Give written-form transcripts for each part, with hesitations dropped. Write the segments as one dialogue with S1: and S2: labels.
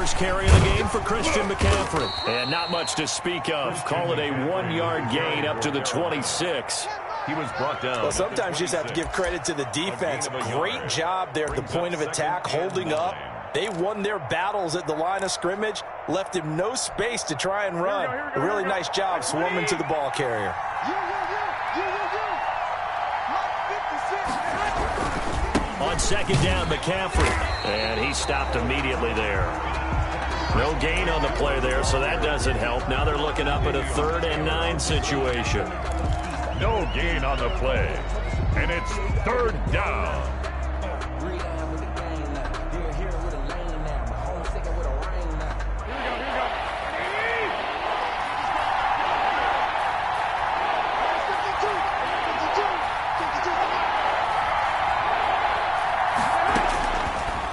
S1: first carry of the game for Christian McCaffrey. And not much to speak of. Call it a 1-yard gain up to the 26.
S2: He was brought down.
S3: Well, sometimes you just have to give credit to the defense. Great job there at the point of attack, holding up. They won their battles at the line of scrimmage, left him no space to try and run. A really nice job swarming to the ball carrier.
S1: On second down, McCaffrey. And he stopped immediately there. No gain on the play there, so that doesn't help. Now they're looking up at a 3rd and 9 situation.
S2: No gain on the play. And it's 3rd down.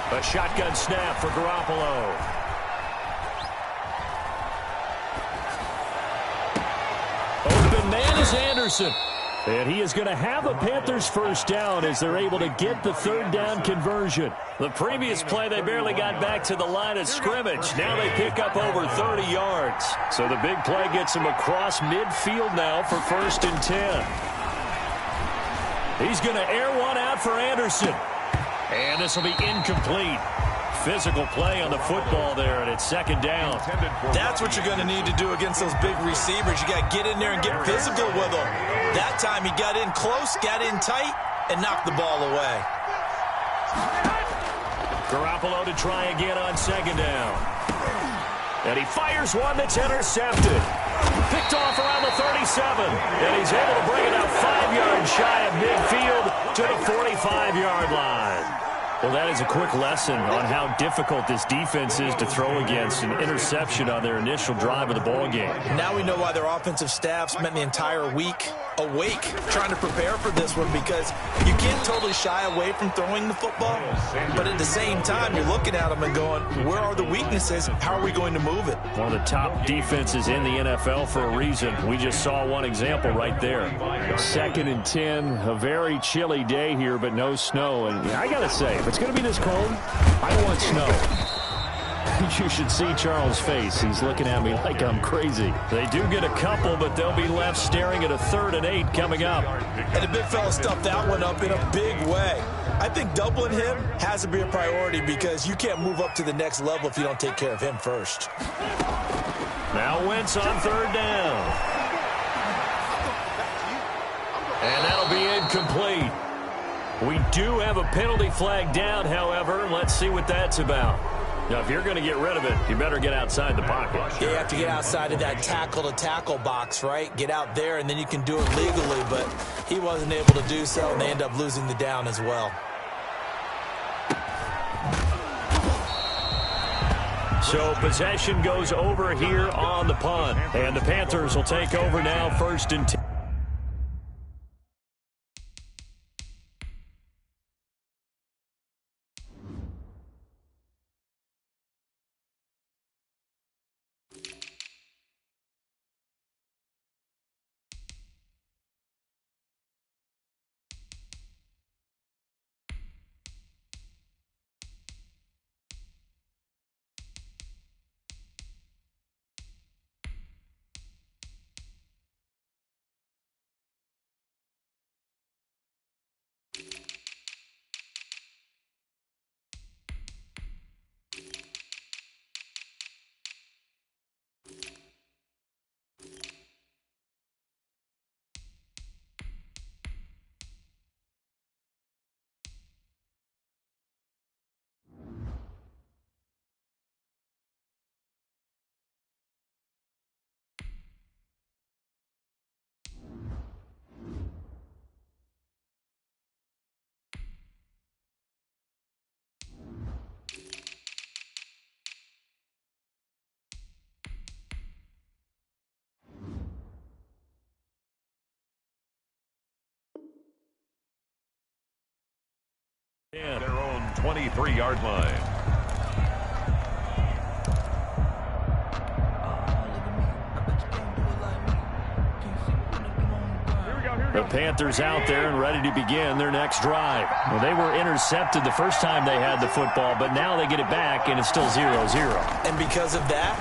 S1: A shotgun snap for Garoppolo. Open man is Anderson. And he is going to have a Panthers first down as they're able to get the 3rd down conversion. The previous play, they barely got back to the line of scrimmage. Now they pick up over 30 yards. So the big play gets them across midfield now for 1st and 10. He's going to air one out for Anderson. And this will be incomplete. Physical play on the football there, and it's 2nd down.
S3: That's what you're going to need to do against those big receivers. You got to get in there and get physical with them. That time he got in close, got in tight, and knocked the ball away.
S1: Garoppolo to try again on 2nd down. And he fires one that's intercepted. Picked off around the 37. And he's able to bring it out 5 yards shy of midfield to the 45-yard line. Well, that is a quick lesson on how difficult this defense is to throw against. An interception on their initial drive of the ball game.
S3: Now we know why their offensive staff spent the entire week awake trying to prepare for this one, because you can't totally shy away from throwing the football, but at the same time you're looking at them and going, where are the weaknesses? How are we going to move it?
S1: One of the top defenses in the NFL for a reason. We just saw one example right there. 2nd and 10, a very chilly day here, but no snow. And I gotta say, if it's going to be this cold, I want snow. You should see Charles' face. He's looking at me like I'm crazy. They do get a couple, but they'll be left staring at a 3rd and 8 coming up.
S3: And the big fella stuffed that one up in a big way. I think doubling him has to be a priority, because you can't move up to the next level if you don't take care of him first.
S1: Now Wentz on 3rd down. And that'll be incomplete. We do have a penalty flag down, however. Let's see what that's about. Now, if you're going to get rid of it, you better get outside the pocket.
S3: Yeah, you have to get outside of that tackle-to-tackle box, right? Get out there, and then you can do it legally, but he wasn't able to do so, and they end up losing the down as well.
S1: So possession goes over here on the punt, and the Panthers will take over now 1st and 10.
S2: Their own 23-yard line.
S1: The Panthers out there and ready to begin their next drive. Well, they were intercepted the first time they had the football, but now they get it back, and it's still 0-0.
S3: And because of that,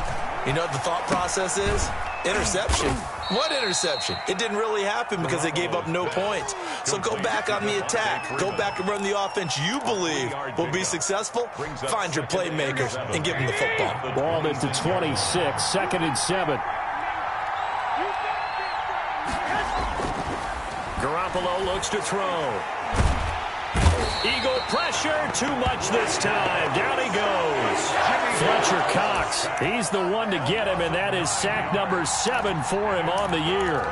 S3: you know what the thought process is? Interception. What interception? It didn't really happen because they gave up no points. So go back on the attack. Go back and run the offense you believe will be successful. Find your playmakers and give them the football.
S1: Ball at the 26, 2nd and 7. Garoppolo looks to throw. Eagle pressure, too much this time. Down he goes. Fletcher Cox, he's the one to get him, and that is sack number 7 for him on the year.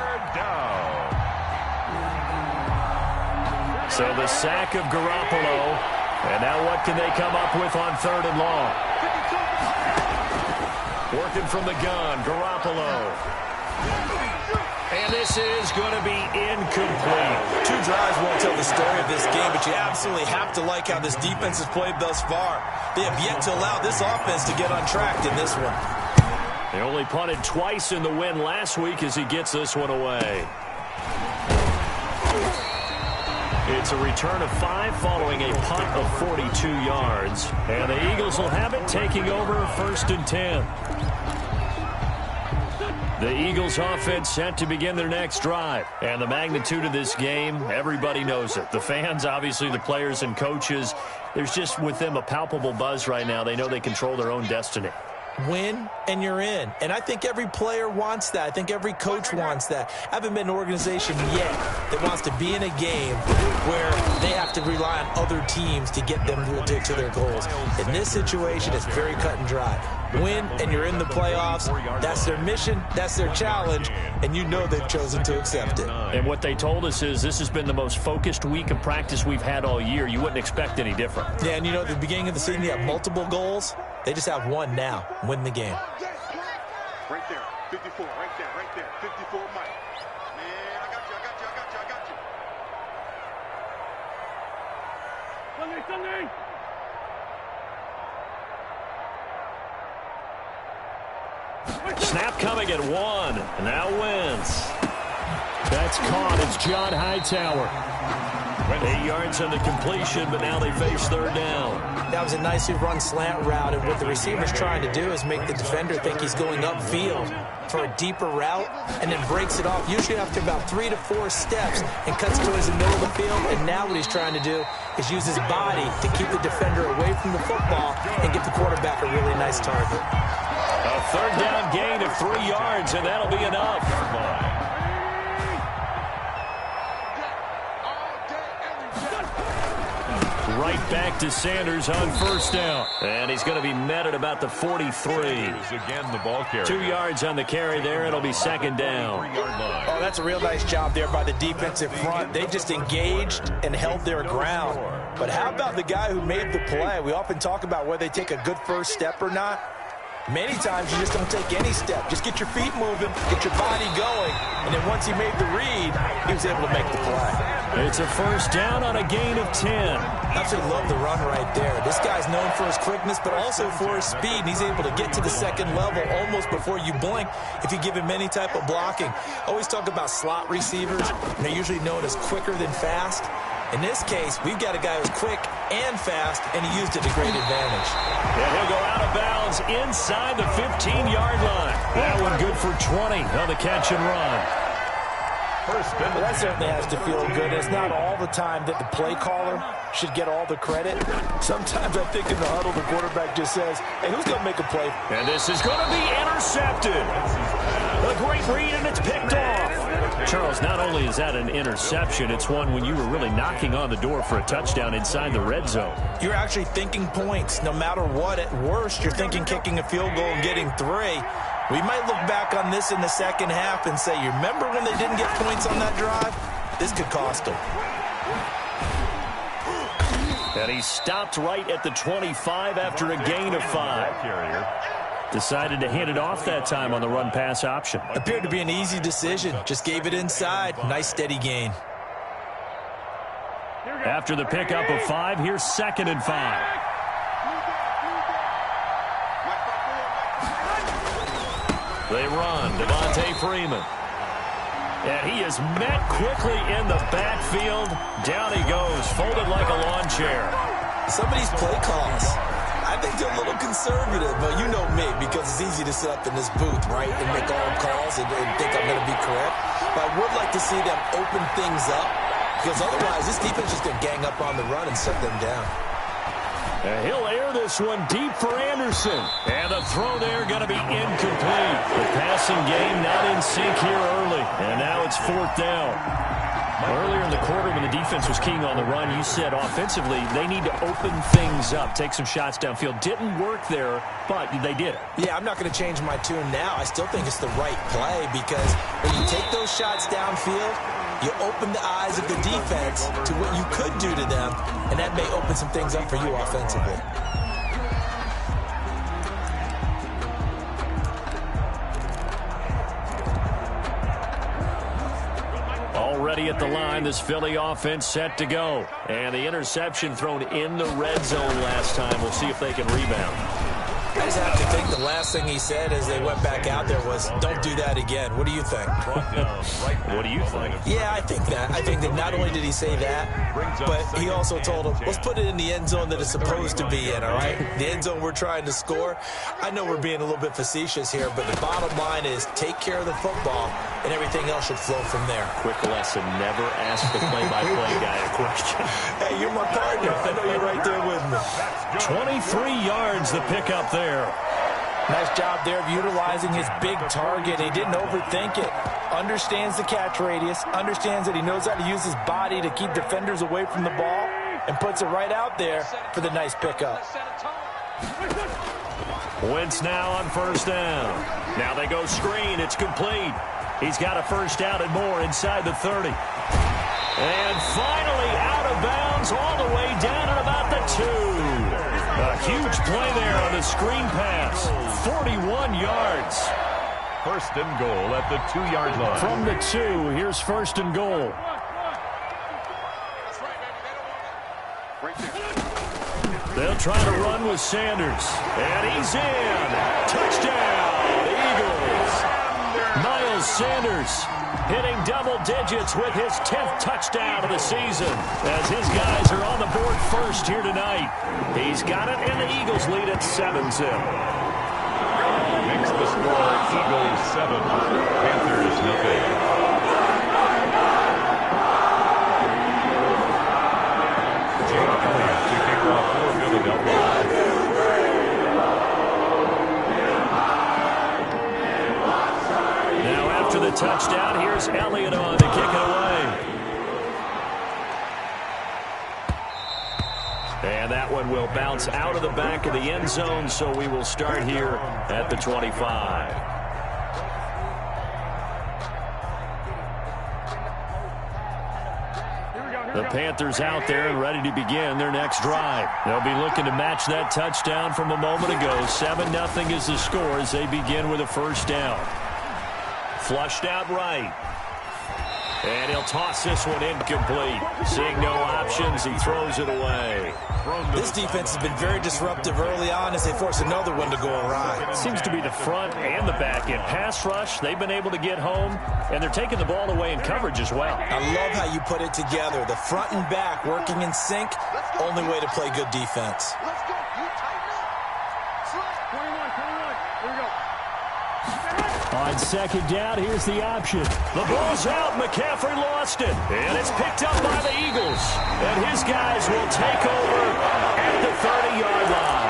S1: So the sack of Garoppolo, and now what can they come up with on 3rd and long? Working from the gun, Garoppolo. And this is going to be incomplete.
S3: 2 drives won't tell the story of this game, but you absolutely have to like how this defense has played thus far. They have yet to allow this offense to get untracked in this one.
S1: They only punted twice in the win last week as he gets this one away. It's a return of 5 following a punt of 42 yards. And the Eagles will have it taking over 1st and 10. The Eagles offense set to begin their next drive. And the magnitude of this game, everybody knows it. The fans, obviously the players and coaches, there's just with them a palpable buzz right now. They know they control their own destiny.
S3: Win and you're in. And I think every player wants that. I think every coach wants that. I haven't been an organization yet that wants to be in a game where they have to rely on other teams to get them to their goals. In this situation, it's very cut and dry. Win and you're in the playoffs. That's their mission. That's their challenge. And you know they've chosen to accept it.
S1: And what they told us is this has been the most focused week of practice we've had all year. You wouldn't expect any different.
S3: Yeah, and you know, at the beginning of the season, you have multiple goals. They just have one now. Win the game.
S4: Right there. 54. Right there. 54, Mike. Man, I got you. Sunday.
S1: Snap coming at 1. Now Wentz. That's caught. It's John Hightower. 8 yards on the completion, but now they face 3rd down.
S3: That was a nicely run slant route, and what the receiver's trying to do is make the defender think he's going upfield for a deeper route, and then breaks it off, usually after about 3 to 4 steps, and cuts towards the middle of the field. And now what he's trying to do is use his body to keep the defender away from the football and get the quarterback a really nice target.
S1: A 3rd down gain of 3 yards, and that'll be enough. Right back to Sanders on 1st down. And he's going to be met at about the 43.
S2: Again, the ball carrier.
S1: 2 yards on the carry there. It'll be 2nd down.
S3: Oh, that's a real nice job there by the defensive front. They just engaged and held their ground. But how about the guy who made the play? We often talk about whether they take a good first step or not. Many times you just don't take any step. Just get your feet moving, get your body going, and then once he made the read, he was able to make the play.
S1: It's a 1st down on a gain of 10.
S3: Absolutely love the run right there. This guy's known for his quickness, but also for his speed, and he's able to get to the 2nd level almost before you blink if you give him any type of blocking. I always talk about slot receivers, and they're usually known as quicker than fast. In this case, we've got a guy who's quick and fast, and he used it to great advantage.
S1: And he'll go out of bounds inside the 15-yard line. That one good for 20 on the catch and run.
S3: Well, that certainly has to feel good. It's not all the time that the play caller should get all the credit. Sometimes I think in the huddle, the quarterback just says, hey, who's going to make a play?
S1: And this is going to be intercepted. A great read, and it's picked off. Charles, not only is that an interception, it's one when you were really knocking on the door for a touchdown inside the red zone.
S3: You're actually thinking points. No matter what, at worst, you're thinking kicking a field goal and getting 3. We might look back on this in the second half and say, you remember when they didn't get points on that drive? This could cost them.
S1: And he stopped right at the 25 after a gain of 5. Decided to hand it off that time on the run-pass option.
S3: Appeared to be an easy decision. Just gave it inside. Nice, steady gain.
S1: After the pickup of 5, here's 2nd and 5. They run. Devontae Freeman. And he is met quickly in the backfield. Down he goes, folded like a lawn chair.
S3: Some of these play calls, I think they're a little conservative, but you know me, because it's easy to sit up in this booth, right, and make all calls and think I'm going to be correct. But I would like to see them open things up, because otherwise this defense is going to gang up on the run and shut them down.
S1: And he'll air this one deep for Anderson. And the throw there going to be incomplete. The passing game not in sync here early. And now it's 4th down. Earlier in the quarter when the defense was keying on the run, you said offensively they need to open things up, take some shots downfield. Didn't work there, but they did it.
S3: Yeah, I'm not going to change my tune now. I still think it's the right play because when you take those shots downfield, you open the eyes of the defense to what you could do to them, and that may open some things up for you offensively.
S1: Already at the line, this Philly offense set to go. And the interception thrown in the red zone last time. We'll see if they can rebound.
S3: I just have to think the last thing he said as they went back out there was, don't do that again. What do you think?
S1: What do you think?
S3: Yeah, I think that. I think that not only did he say that, but he also told him, let's put it in the end zone that it's supposed to be in, all right? The end zone we're trying to score. I know we're being a little bit facetious here, but the bottom line is take care of the football, and everything else should flow from there.
S1: Quick lesson, never ask the play-by-play guy a question.
S3: Hey, you're my partner. I know you're right there with me.
S1: 23 yards the pickup there.
S3: Nice job there of utilizing his big target. He didn't overthink it. Understands the catch radius. Understands that he knows how to use his body to keep defenders away from the ball. And puts it right out there for the nice pickup.
S1: Wentz now on 1st down. Now they go screen. It's complete. He's got a 1st down and more inside the 30. And finally out of bounds all the way down at about the 2. A huge play there on the screen pass. 41 yards.
S2: 1st and goal at the 2-yard line.
S1: From the 2, here's 1st and goal. They'll try to run with Sanders. And he's in. Touchdown, Eagles. Miles Sanders hitting double digits with his 10th touchdown of the season as his guys are on the board first here tonight. He's got it, and the Eagles lead at 7-zip.
S2: Makes the score Eagles 7, Panthers nothing. Jake Elliott to kick off for Philadelphia.
S1: After the touchdown, here's Elliott on to kick it away. And that one will bounce out of the back of the end zone, so we will start here at the 25. The Panthers out there and ready to begin their next drive. They'll be looking to match that touchdown from a moment ago. 7-0 is the score as they begin with a 1st down. Flushed out right. And he'll toss this one incomplete. Seeing no options, he throws it away.
S3: This defense has been very disruptive early on as they force another one to go awry.
S1: Seems to be the front and the back end. Pass rush, they've been able to get home, and they're taking the ball away in coverage as well.
S3: I love how you put it together. The front and back working in sync, only way to play good defense.
S4: Let's go. You tighten up. 21. Here we go.
S1: On 2nd down, here's the option. The ball's out. McCaffrey lost it. And it's picked up by the Eagles. And his guys will take over at the 30-yard line.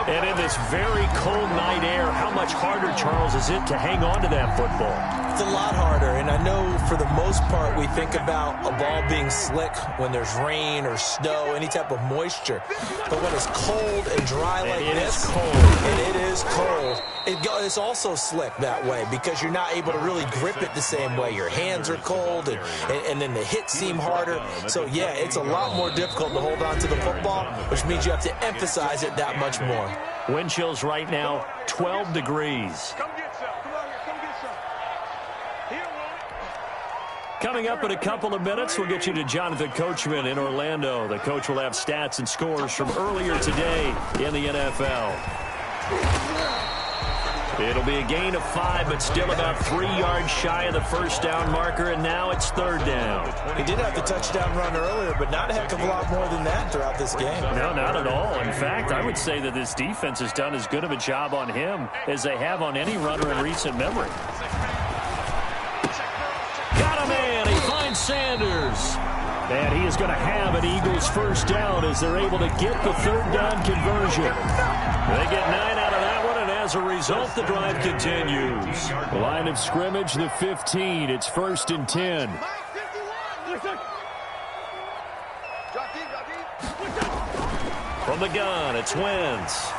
S1: And in this very cold night air, how much harder, Charles, is it to hang on to that football?
S3: It's a lot harder, and I know for the most part we think about a ball being slick when there's rain or snow, any type of moisture. But when it's cold and dry like this, and it is cold, it's also slick that way because you're not able to really grip it the same way. Your hands are cold, and then the hits seem harder. So, yeah, it's a lot more difficult to hold on to the football, which means you have to emphasize it that much more.
S1: Wind chills right now, 12 degrees.
S4: Come get some. Come on here. Come get some. He don't want it.
S1: Coming up in a couple of minutes, we'll get you to Jonathan Coachman in Orlando. The coach will have stats and scores from earlier today in the NFL. It'll be a gain of 5, but still about 3 yards shy of the first down marker, and now it's third down.
S3: He did have the touchdown run earlier, but not a heck of a lot more than that throughout this game.
S1: No, not at all. In fact, I would say that this defense has done as good of a job on him as they have on any runner in recent memory. Got a man. He finds Sanders. And he is going to have an Eagles first down as they're able to get the third down conversion. They get 9 out of that one, and as a result, the drive continues. Line of scrimmage, the 15. It's 1st and 10. From the gun, it's Wentz.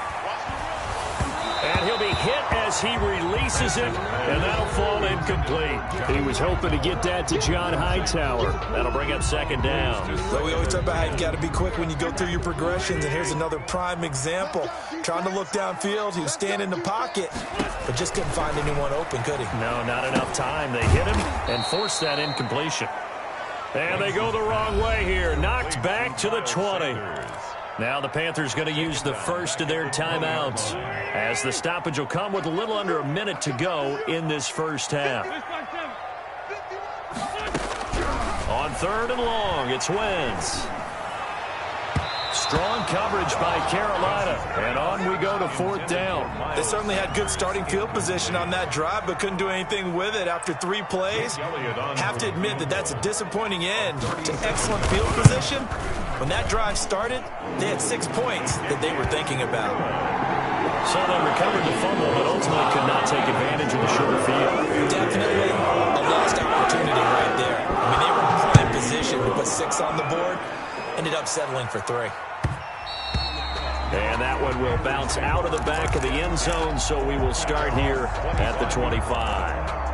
S1: And he'll be hit as he releases it, and that'll fall incomplete. He was hoping to get that to John Hightower. That'll bring up 2nd down.
S3: So we always talk about how you got to be quick when you go through your progressions, and here's another prime example. Trying to look downfield, he was standing in the pocket, but just couldn't find anyone open, could he?
S1: No, not enough time. They hit him and forced that incompletion. And they go the wrong way here. Knocked back to the 20. Now the Panthers going to use the first of their timeouts, as the stoppage will come with a little under a minute to go in this first half. On 3rd and long, it's Wentz. Strong coverage by Carolina, and on we go to 4th down.
S3: They certainly had good starting field position on that drive, but couldn't do anything with it after 3 plays. Have to admit that that's a disappointing end to excellent field position. When that drive started, they had 6 points that they were thinking about.
S1: So they recovered the fumble, but ultimately could not take advantage of the short field.
S3: Definitely a lost opportunity right there. I mean, they were in prime position to put 6 on the board, ended up settling for 3.
S1: And that one will bounce out of the back of the end zone, so we will start here at the 25.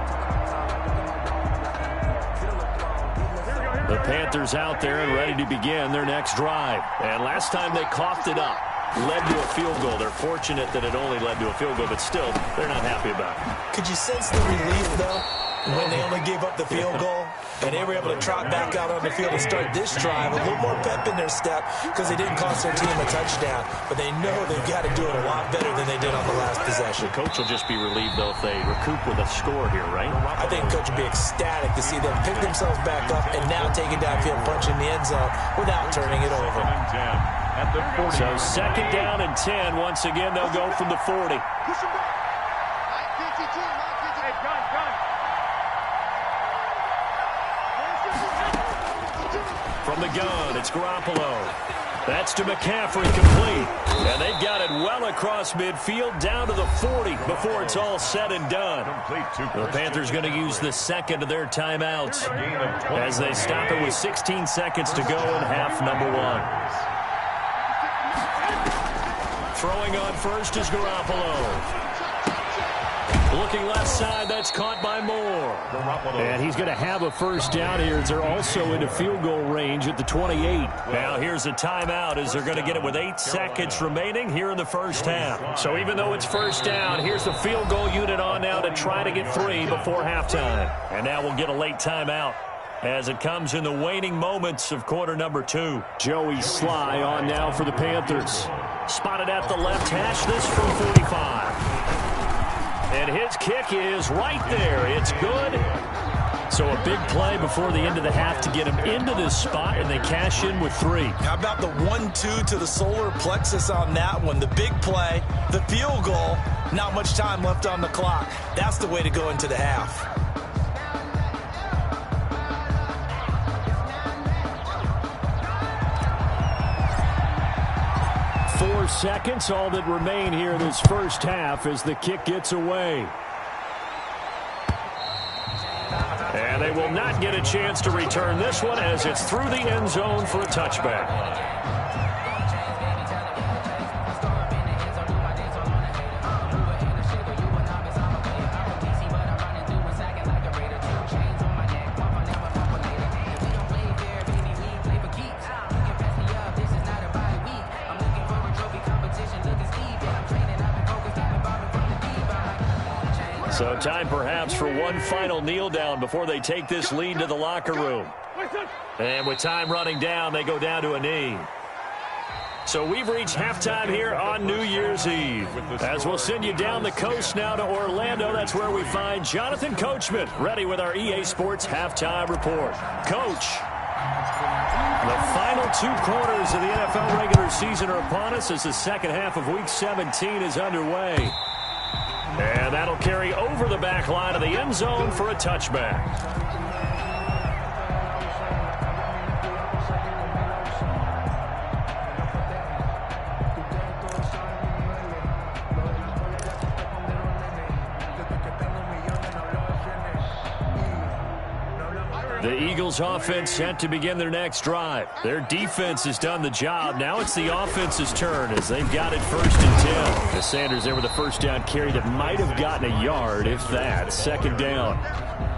S1: The Panthers out there and ready to begin their next drive. And last time they coughed it up, led to a field goal. They're fortunate that it only led to a field goal, but still, they're not happy about it.
S3: Could you sense the relief, though, when they only gave up the field goal? And they were able to trot back out on the field and start this drive. A little more pep in their step because they didn't cost their team a touchdown. But they know they've got to do it a lot better than they did on the last possession.
S1: The coach will just be relieved, though, if they recoup with a score here, right?
S3: I think the coach will be ecstatic to see them pick themselves back up and now take it downfield, punch in the end zone without turning it over.
S1: So 2nd down and 10. Once again, they'll go from the 40. From the gun, it's Garoppolo. That's to McCaffrey, complete. And they've got it well across midfield, down to the 40 before it's all said and done. The Panthers going to use the 2nd of their timeouts as they stop it with 16 seconds to go in half number 1. Throwing on first is Garoppolo. Looking left side, that's caught by Moore. And he's going to have a first down here as they're also into field goal range at the 28. Now here's a timeout as they're going to get it with 8 seconds remaining here in the first half. So even though it's first down, here's the field goal unit on now to try to get 3 before halftime. And now we'll get a late timeout as it comes in the waning moments of quarter number 2. Joey Sly on now for the Panthers. Spotted at the left hash, this from 45. And his kick is right there. It's good. So a big play before the end of the half to get him into this spot, and they cash in with 3.
S3: How about the 1-2 to the solar plexus on that one? The big play, the field goal, not much time left on the clock. That's the way to go into the half.
S1: 4 seconds, all that remain here in this first half as the kick gets away. And they will not get a chance to return this one as it's through the end zone for a touchback. So time perhaps for one final kneel down before they take this lead to the locker room. And with time running down, they go down to a knee. So we've reached halftime here on New Year's Eve. As we'll send you down the coast now to Orlando, that's where we find Jonathan Coachman, ready with our EA Sports Halftime Report. Coach, the final 2 quarters of the NFL regular season are upon us as the second half of Week 17 is underway. And that'll carry over the back line of the end zone for a touchback. The Eagles offense set to begin their next drive. Their defense has done the job. Now it's the offense's turn as they've got it 1st and 10. The Sanders there with a first down carry that might have gotten a yard, if that. 2nd down.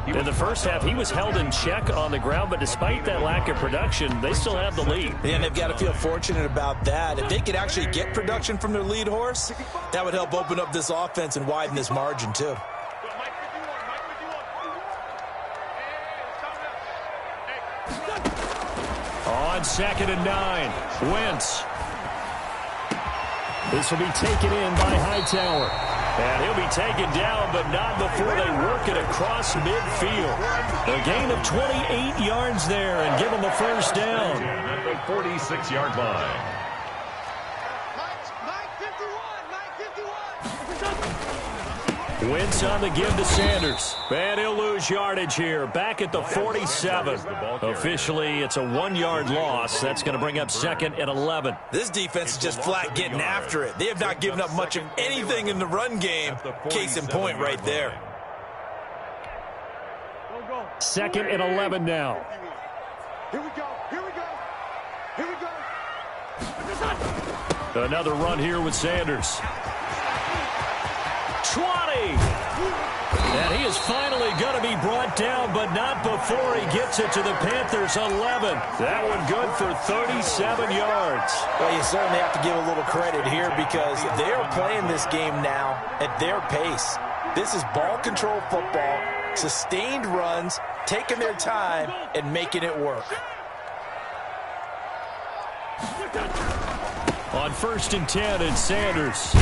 S1: In the first half, he was held in check on the ground, but despite that lack of production, they still have the lead.
S3: Yeah, and they've got to feel fortunate about that. If they could actually get production from their lead horse, that would help open up this offense and widen this margin, too.
S1: On 2nd and 9, Wentz. This will be taken in by Hightower. And he'll be taken down, but not before they work it across midfield. A gain of 28 yards there and give them a first down.
S2: At the 46-yard line.
S1: Wentz on the give to Sanders. And he'll lose yardage here. Back at the 47. Officially, it's a 1-yard loss. That's going to bring up 2nd and 11.
S3: This defense is just flat getting after it. They have not given up much of anything in the run game. Case in point right there.
S1: 2nd and 11 now.
S4: Here we go. Here we go. Here we go.
S1: Another run here with Sanders. 20. And he is finally going to be brought down, but not before he gets it to the Panthers' 11. That one good for 37 yards.
S3: Well, you certainly have to give a little credit here because they're playing this game now at their pace. This is ball control football, sustained runs, taking their time, and making it work.
S1: On 1st and 10, it's Sanders.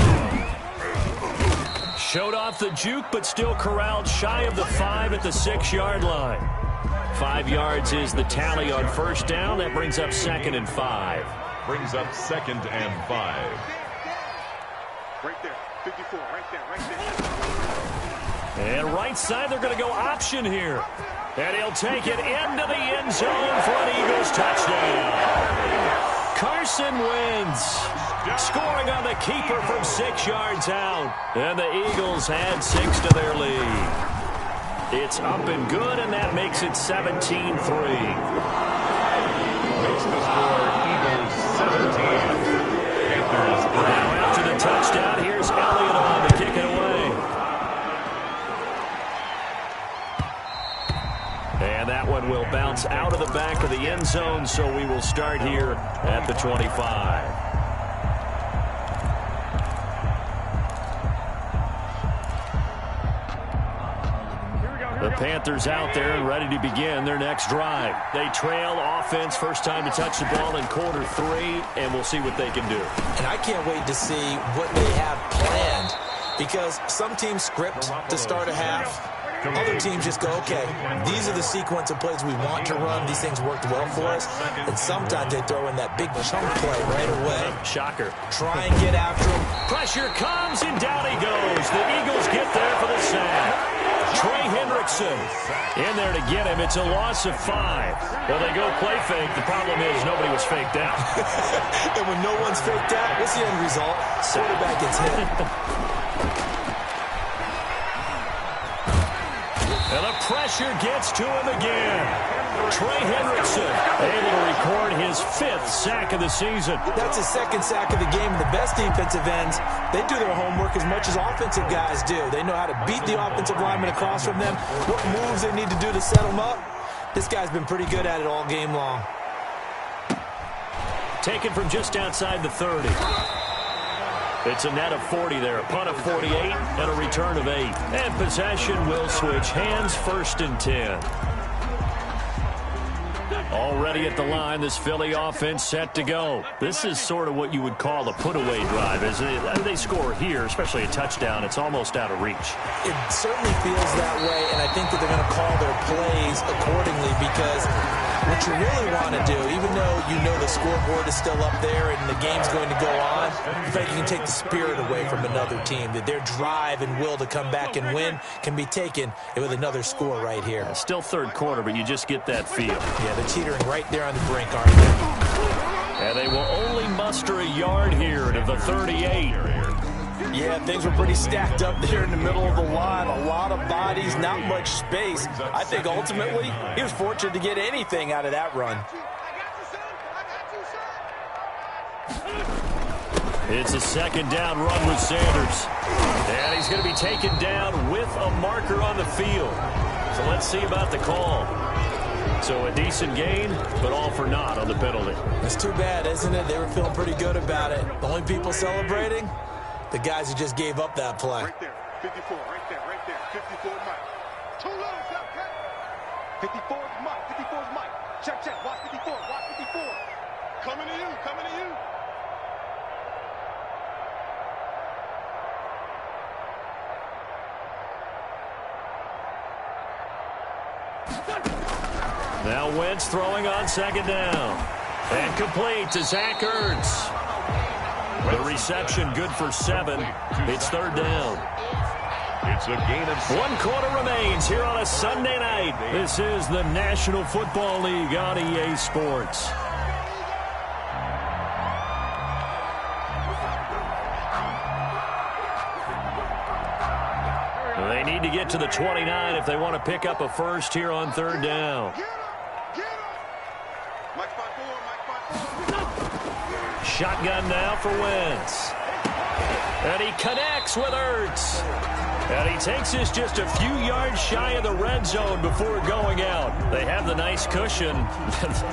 S1: Showed off the juke, but still corralled shy of the 5 at the 6-yard line. 5 yards is the tally on 1st down. That brings up 2nd and 5.
S2: Brings up 2nd and 5.
S4: Right there. 54. Right there.
S1: And right side, they're going to go option here. And he'll take it into the end zone for an Eagles touchdown. Carson Wentz scoring on the keeper from 6 yards out. And the Eagles add 6 to their lead. It's up and good, and that makes it 17-3.
S2: Makes the score Eagles 17. Panthers 3.
S1: Now after the touchdown, here's Elliott on to kick it away. And that one will bounce out of the back of the end zone, so we will start here at the 25. The Panthers out there and ready to begin their next drive. They trail offense, first time to touch the ball in quarter 3, and we'll see what they can do.
S3: And I can't wait to see what they have planned because some teams script to start a half. Other teams just go, okay, these are the sequence of plays we want to run. These things worked well for us. And sometimes they throw in that big chunk play right away.
S1: Shocker.
S3: Try and get after him.
S1: Pressure comes, and down he goes. The Eagles get there for the sack. Trey Hendrickson in there to get him. It's a loss of 5. Well, they go play fake. The problem is nobody was faked out.
S3: And when no one's faked out, what's the end result? Quarterback gets hit.
S1: And the pressure gets to him again. Trey Hendrickson able to record his 5th sack of the season.
S3: That's his 2nd sack of the game. And the best defensive ends, they do their homework as much as offensive guys do. They know how to beat the offensive lineman across from them, what moves they need to do to set them up. This guy's been pretty good at it all game long.
S1: Taken from just outside the 30. It's a net of 40 there, a punt of 48, and a return of 8. And possession will switch hands, 1st and 10. Already at the line, this Philly offense set to go. This is sort of what you would call a put-away drive. As they score here, especially a touchdown, it's almost out of reach.
S3: It certainly feels that way, and I think that they're going to call their plays accordingly, because what you really want to do, even though you know the scoreboard is still up there and the game's going to go on, in fact, you can take the spirit away from another team, that their drive and will to come back and win can be taken with another score right here.
S1: Still third quarter, but you just get that feel.
S3: Yeah, they're teetering right there on the brink, aren't they?
S1: And they will only muster a yard here to the 38.
S3: Yeah, things were pretty stacked up there in the middle of the line. A lot of bodies, not much space. I think ultimately he was fortunate to get anything out of that run.
S1: It's a second down run with Sanders. And he's going to be taken down with a marker on the field. So let's see about the call. So a decent gain, but all for naught on the penalty.
S3: It's too bad, isn't it? They were feeling pretty good about it. The only people celebrating, the guys who just gave up that play.
S4: Right there, 54, right there, right there. 54 Mike. Too low, cut. 54 is Mike, 54 is Mike. Check, watch 54, watch 54. Coming to you, coming to you.
S1: Now Wentz throwing on second down. And complete to Zach Ertz. The reception good for 7. It's third down.
S2: It's a gain of 6.
S1: 1 quarter remains here on a Sunday night. This is the National Football League on EA Sports. They need to get to the 29 if they want to pick up a first here on third down. Shotgun now for Wentz. And he connects with Ertz. And he takes this just a few yards shy of the red zone before going out. They have the nice cushion.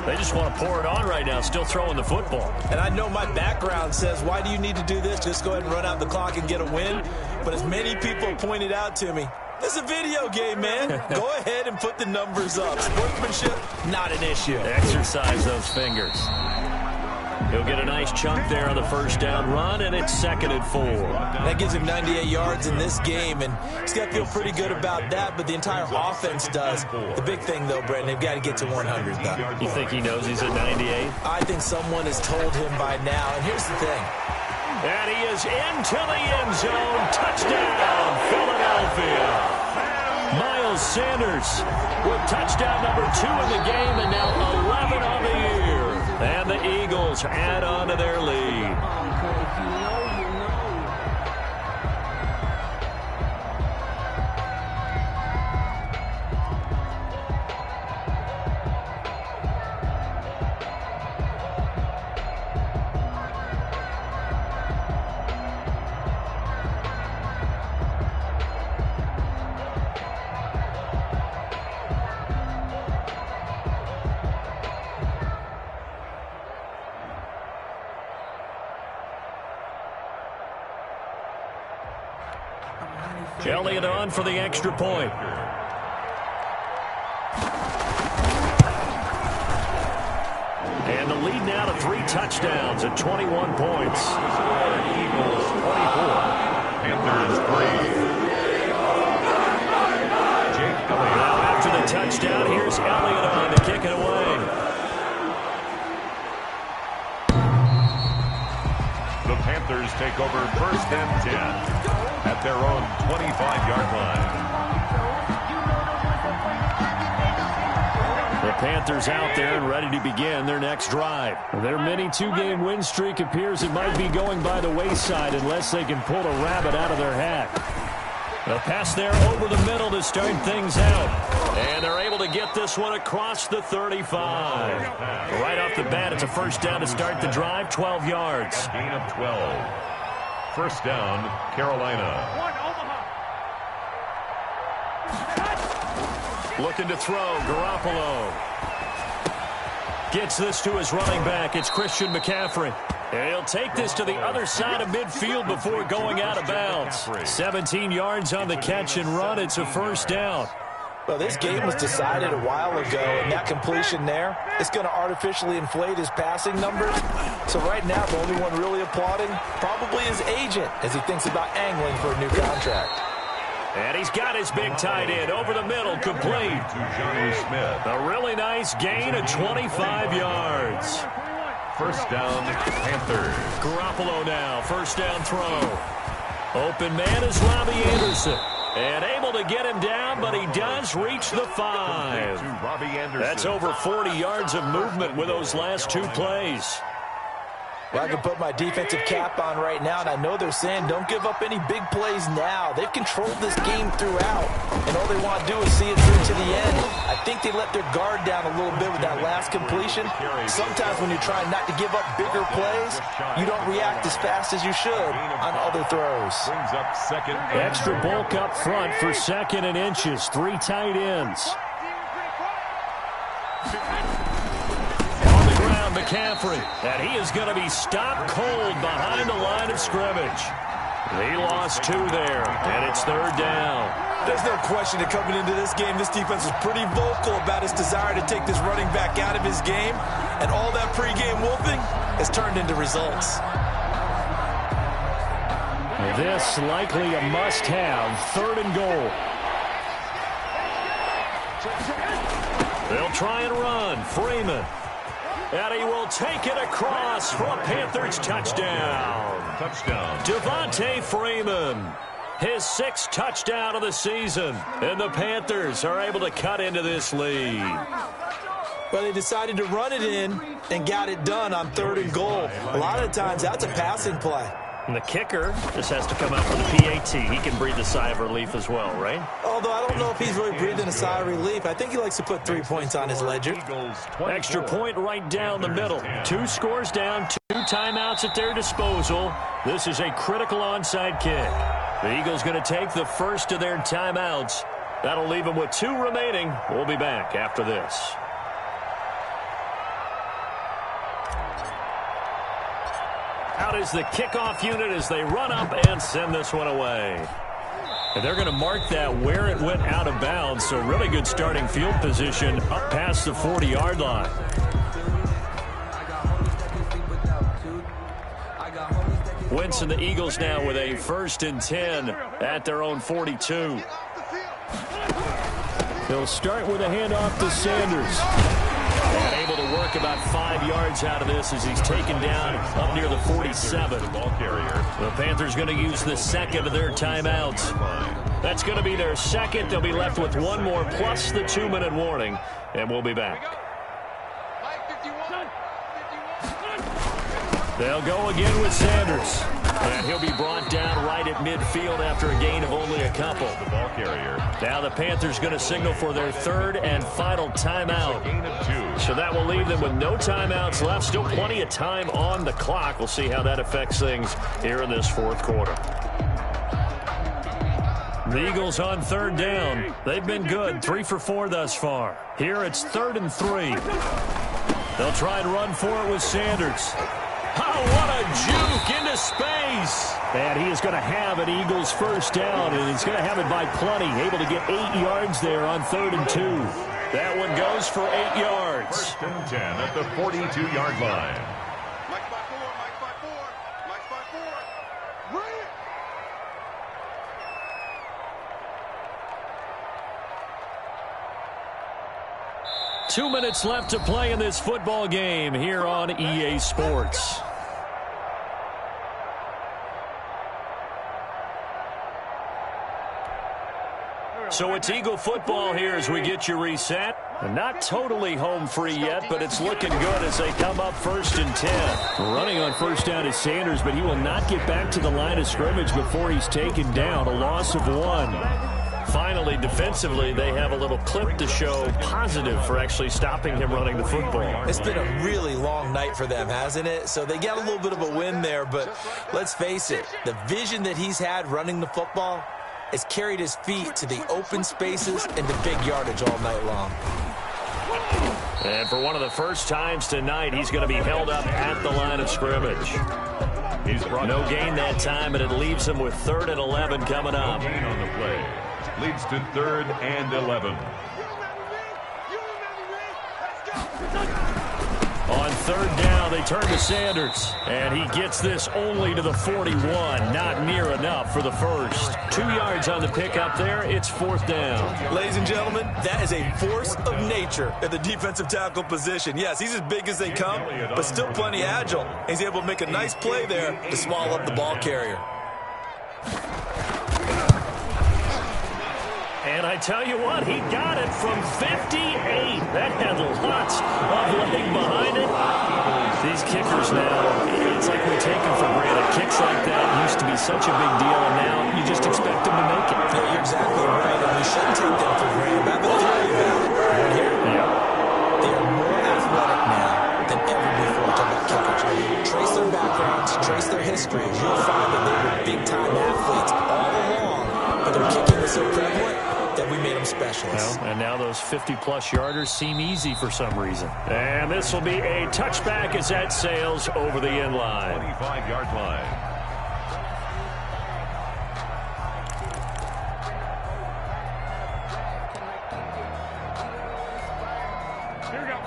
S1: They just want to pour it on right now, still throwing the football.
S3: And I know my background says, why do you need to do this? Just go ahead and run out the clock and get a win. But as many people pointed out to me, this is a video game, man. Go ahead and put the numbers up. Sportsmanship, not an issue.
S1: Exercise those fingers. He'll get a nice chunk there on the first down run, and it's 2nd and 4.
S3: That gives him 98 yards in this game, and he's got to feel pretty good about that, but the entire offense does. The big thing, though, Brandon, they've got to get to 100, though.
S1: You think he knows he's at 98?
S3: I think someone has told him by now, and here's the thing.
S1: And he is into the end zone. Touchdown, Philadelphia. Miles Sanders with touchdown number 2 in the game, and now 11 on the year. And the Eagles add on to their lead. Elliott on for the extra point. And the lead now to 3 touchdowns at 21 points.
S2: Eagles 24. Panthers 3.
S1: Now after the touchdown, here's Elliott on to kick it away.
S2: The Panthers take over 1st and 10. At their own 25-yard line.
S1: The Panthers out there and ready to begin their next drive. Their mini 2-game win streak appears it might be going by the wayside unless they can pull a rabbit out of their hat. The pass there over the middle to start things out. And they're able to get this one across the 35. Right off the bat, it's a first down to start the drive, 12 yards.
S2: Gain of 12. First down, Carolina.
S1: Looking to throw, Garoppolo. Gets this to his running back. It's Christian McCaffrey. And he'll take this to the other side of midfield before going out of bounds. 17 yards on the catch and run. It's a first down.
S3: Well, this game was decided a while ago, and that completion there is going to artificially inflate his passing numbers. So right now, the only one really applauding probably his agent as he thinks about angling for a new contract.
S1: And he's got his big tight end over the middle, complete
S2: to Johnny Smith.
S1: A really nice gain of 25 yards.
S2: First down, Panthers.
S1: Garoppolo now, first down throw. Open man is Robbie Anderson. And able to get him down, but he does reach the 5. That's over 40 yards of movement with those last 2 plays.
S3: Well, I can put my defensive cap on right now, and I know they're saying don't give up any big plays now. They've controlled this game throughout, and all they want to do is see it through to the end. I think they let their guard down a little bit with that last completion. Sometimes when you're trying not to give up bigger plays, you don't react as fast as you should on other throws.
S2: Brings up second.
S1: Extra bulk up front for second and inches. 3 tight ends. McCaffrey, and he is going to be stopped cold behind the line of scrimmage. He lost 2 there, and it's 3rd down.
S3: There's no question that coming into this game, this defense was pretty vocal about its desire to take this running back out of his game, and all that pregame wolfing has turned into results.
S1: This likely a must-have, 3rd and goal. They'll try and run. Freeman. And he will take it across for a Panthers touchdown.
S2: Touchdown.
S1: Devontae Freeman. His 6th touchdown of the season. And the Panthers are able to cut into this lead.
S3: Well, they decided to run it in and got it done on 3rd and goal. A lot of times, that's a passing play.
S1: And the kicker just has to come out for the PAT. He can breathe a sigh of relief as well, right?
S3: Although I don't know if he's really breathing a sigh of relief. I think he likes to put 3 points on his ledger.
S1: Extra point right down the middle. 2 scores down, 2 timeouts at their disposal. This is a critical onside kick. The Eagles going to take the first of their timeouts. That'll leave them with 2 remaining. We'll be back after this. Out is the kickoff unit as they run up and send this one away. And they're going to mark that where it went out of bounds, so really good starting field position up past the 40-yard line. Wentz and the Eagles now with a 1st and 10 at their own 42. They'll start with a handoff to Sanders. And able to work about 5 yards out of this as he's taken down up near the 47. The Panthers going to use the 2nd of their timeouts. That's going to be their 2nd. They'll be left with 1 more plus the 2-minute warning, and we'll be back. They'll go again with Sanders. And he'll be brought down right at midfield after a gain of only a couple.
S2: The ball carrier.
S1: Now the Panthers going to signal for their 3rd and final timeout. So that will leave them with no timeouts left. Still plenty of time on the clock. We'll see how that affects things here in this 4th quarter. The Eagles on 3rd down. They've been good. 3 for 4 thus far. Here it's 3rd and 3. They'll try and run for it with Sanders. Oh, what a juke into space. And he is going to have an Eagles first down, and he's going to have it by plenty. Able to get 8 yards there on 3rd and 2. That one goes for 8 yards.
S2: 1st and 10 at the 42-yard line.
S4: Mike by 4, Mike by 4, Mike by 4. Bring it.
S1: Two minutes left to play in this football game here on EA Sports. So it's Eagle football here as we get you reset. Not totally home free yet, but it's looking good as they come up 1st and 10. Running on 1st down is Sanders, but he will not get back to the line of scrimmage before he's taken down. A loss of 1. Finally, defensively, they have a little clip to show positive for actually stopping him running the football.
S3: It's been a really long night for them, hasn't it? So they got a little bit of a win there, but let's face it, the vision that he's had running the football has carried his feet to the open spaces and the big yardage all night long.
S1: And for one of the first times tonight, he's going to be held up at the line of scrimmage. No gain that time, and it leaves him with 3rd and 11 coming up.
S2: On the play. Leads to 3rd and 11.
S1: On 3rd down, they turn to Sanders, and he gets this only to the 41. Not near enough for the first. 2 yards on the pickup there. It's 4th down.
S3: Ladies and gentlemen, that is a force of nature at the defensive tackle position. Yes, he's as big as they come, but still plenty agile. He's able to make a nice play there to swallow up the ball carrier.
S1: And I tell you what, he got it from 58. That had lots of leg behind it. These kickers now, it's like we take them for granted. Kicks like that used to be such a big deal, and now you just expect them to make it.
S3: Yeah, you're exactly right, and we shouldn't take them for granted. I have a theory about it right here.
S1: Yeah.
S3: They are more athletic now than ever before. Talk about kickers. Trace their backgrounds, trace their history. You'll find that they were big-time athletes all along, but their kicking was so prevalent that we made them specialists.
S1: Well, and now those 50-plus yarders seem easy for some reason. And this will be a touchback as that sails over the end line.
S2: 25-yard line.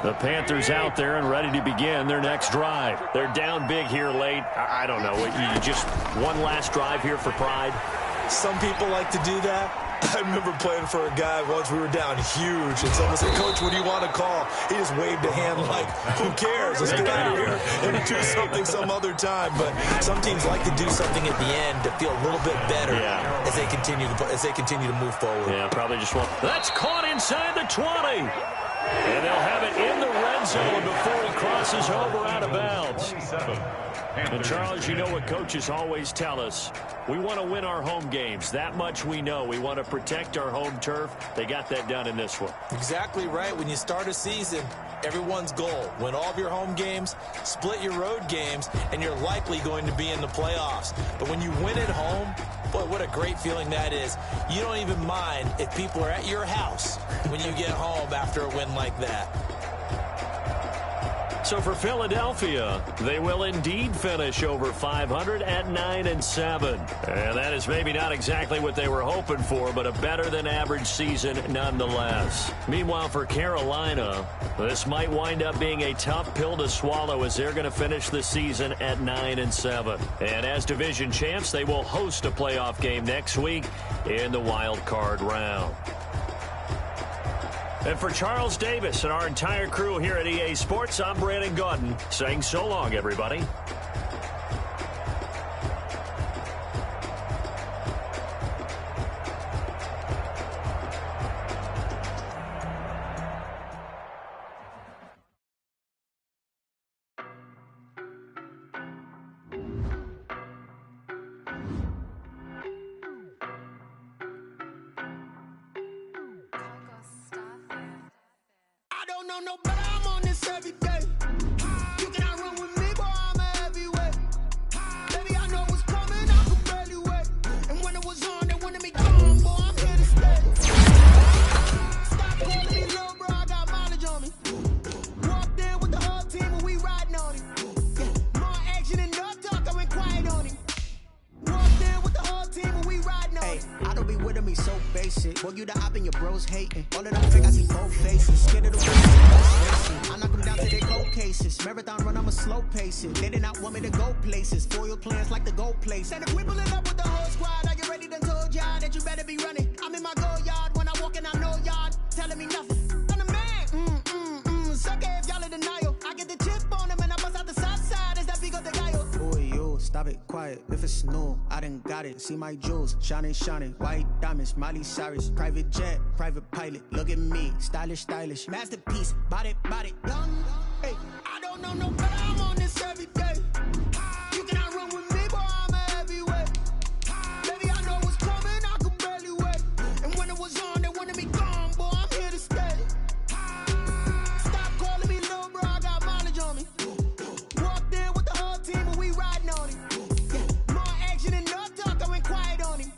S1: The Panthers out there and ready to begin their next drive. They're down big here late. I don't know. You just one last drive here for pride?
S3: Some people like to do that. I remember playing for a guy once. We were down huge, and someone said, "Coach, what do you want to call?" He just waved a hand like, "Who cares? Let's get out of here and do something some other time." But some teams like to do something at the end to feel a little bit better as they continue to move forward.
S1: Yeah, probably just want. That's caught inside the 20. And they'll have it in the red zone before he crosses over out of bounds. And Charles, you know what coaches always tell us. We want to win our home games. That much we know. We want to protect our home turf. They got that done in this one.
S3: Exactly right. When you start a season, everyone's goal: win all of your home games, split your road games, and you're likely going to be in the playoffs. But when you win at home, boy, what a great feeling that is. You don't even mind if people are at your house when you get home after a win like that.
S1: So for Philadelphia, they will indeed finish over 500 at 9-7. And that is maybe not exactly what they were hoping for, but a better than average season nonetheless. Meanwhile, for Carolina, this might wind up being a tough pill to swallow as they're going to finish the season at 9-7. And as division champs, they will host a playoff game next week in the wild card round. And for Charles Davis and our entire crew here at EA Sports, I'm Brandon Gaudin saying so long, everybody.
S5: No, but I'm on this every day. You cannot run with me, boy, I'm a heavyweight. Baby, I know what's coming, I could barely wait. And when it was on, they wanted me gone, boy, I'm here to stay. Stop calling me little bro, I got mileage on me. Walked in with the whole team and we riding on him. Yeah, more action than no talk, I went quiet on him. Walked in with the whole team and we riding on him.
S6: I don't be with me so basic. Boy, you the op and your bros hating. All of that fake, I see both faces. Scared of the way I knock them down to their cold cases. Marathon run, I'ma slow pace it. They did not want me to go places. Foil plans like the go place. And if we pulling up with the whole squad, are you ready? Done told y'all that you better be running. I'm in my go yard. When I walk in, I know y'all telling me nothing. I'm the man. Suck it if y'all in denial. I get the chip on them and I bust out the south side. Is that Vigo de Gallo? Boy, yo, stop it, quiet. If it's new, I done got it. See my jewels, shining, shining. White diamonds, Miley Cyrus. Private jet, private pilot. Look at me, stylish, stylish. Masterpiece, body, done. Hey, I don't know no better. I'm on this every day. You cannot run with me, boy, I'm a heavyweight. Baby, I know what's coming, I could barely wait. And when it was on, they wanted me gone, boy, I'm here to stay. Stop calling me little bro, I got mileage on me. Walked in with the whole team and we riding on him. Yeah, more action than no talk, I went quiet on him.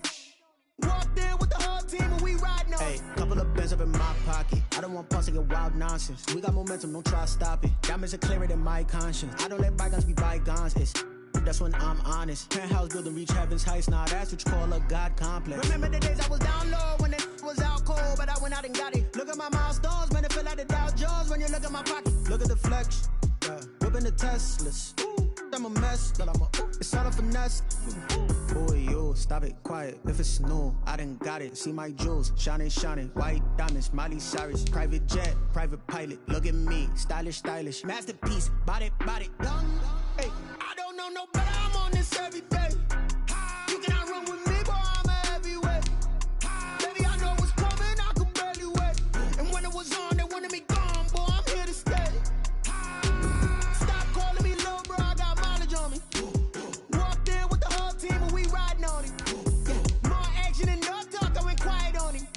S6: Walked in with the whole team and we riding on him. Hey, couple of bands up in my pocket. I don't want pause to get wild nonsense. We got momentum, don't try to stop it. Diamonds are clearer than my conscience. I don't let bygones be bygones. It's that's when I'm honest. Penthouse building, reach heaven's heights, nah, that's what you call a God complex. Remember the days I was down low when it was out cold, but I went out and got it. Look at my milestones, man, it feel like the Dow Jones when you look at my pocket. Look at the flex, yeah. Whipping the Teslas. I'm a mess, but it's all a finesse. Boy, yo, stop it, quiet. If it's new, I done got it. See my jewels, shining, shining. White diamonds, Miley Cyrus. Private jet, private pilot. Look at me, stylish, stylish. Masterpiece, body, young. Hey, I don't know no better. I'm on this every day. You cannot run with me, boy. I'm a heavyweight. Baby, I know what's coming. I could barely wait. And when it was on, they wanted me gone, boy. I'm here to stay. Stop calling me little bro. I got mileage on me. Walked in with the whole team, and we riding on it. Yeah. More action and no talk. I went quiet on him.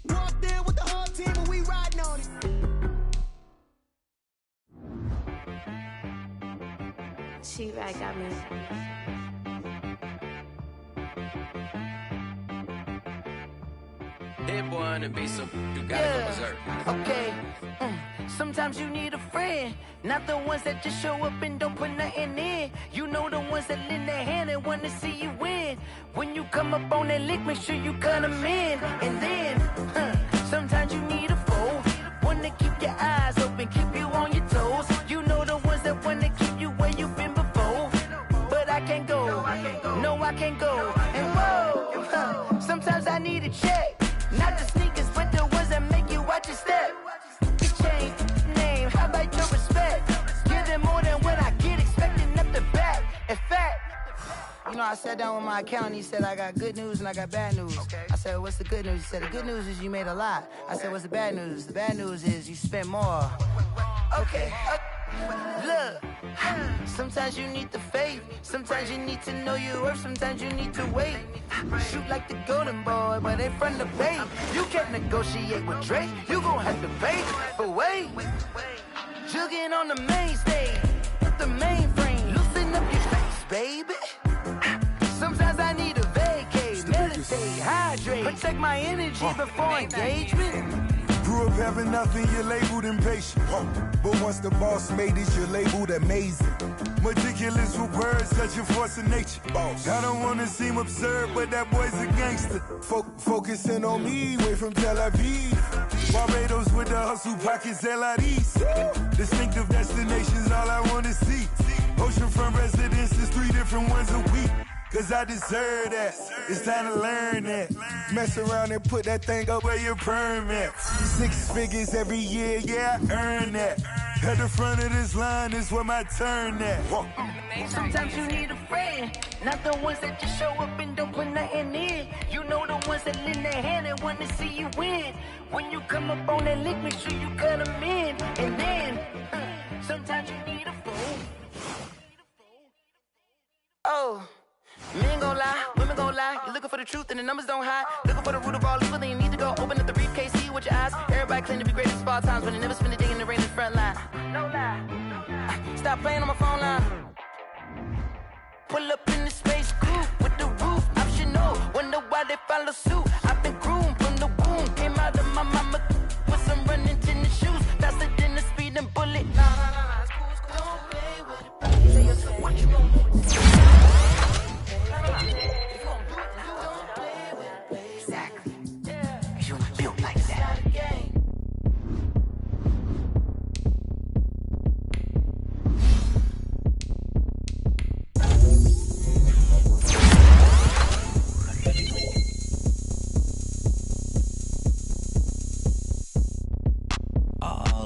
S6: Walked in with the whole team, and we riding on it.
S7: She right got me.
S8: Hit one and be some, you gotta go berserk.
S9: Okay. Sometimes you need a friend, not the ones that just show up and don't put nothing in. You know the ones that lend their hand and wanna see you win. When you come up on that lick, make sure you cut them in. And then, sometimes you need a foe, one to keep your eyes open, keep you on your toes. You know the ones that wanna keep you where you've been before. But I can't go, no I can't go. And whoa, sometimes I need a check. Not the sneakers, but the ones that make you watch your step. Big chain, name, how about your respect? Give them more than what I get, expecting up the back. In fact, you know, I sat down with my accountant, he said, I got good news and I got bad news. Okay. I said, what's the good news? He said, the good news is you made a lot. I said, what's the bad news? The bad news is you spent more. Okay. Look, sometimes you need the faith, sometimes you need to know your worth, sometimes you need to wait. Shoot like the golden boy, but they from the bay. You can't negotiate with Drake, you gon' have to pay. But wait, jugging on the main stage, the mainframe, loosen up your face, baby. Sometimes I need a vacate, meditate, hydrate, protect my energy before engagement.
S10: Grew up having nothing, you're labeled impatient. But once the boss made it, you're labeled amazing. Meticulous with words, such a force of nature. I don't wanna seem absurd, but that boy's a gangster. Focusing on me, way from Tel Aviv. Barbados with the hustle pockets, LIDs. Distinctive destinations, all I wanna see. Oceanfront residences, 3 different ones a week. Cause I deserve that, it's time to learn that. Mess around and put that thing up where your permit. 6 figures every year, yeah, I earn that. At the front of this line is where my turn at.
S9: Sometimes you need a friend, not the ones that just show up and don't put nothing in. You know the ones that lend their hand and want to see you win. When you come up on that lick, make sure you cut them in. And then, sometimes you need a fool. Oh. Men gon' lie, women gon' lie. You're looking for the truth and the numbers don't hide. Looking for the root of all evil, then you need to go open up the briefcase, see with your eyes. Everybody claim to be greatest of all times, but they never spend a day in the rain in the front line. No lie. Stop playing on my phone line. Pull up in the space coupe with the roof optional. Wonder why they follow suit. I've been groomed from the womb. Came out of my mama with some running tennis shoes. Faster than the speeding bullet. Nah, it's cool, it's cool. Don't play with it. What you gon' do?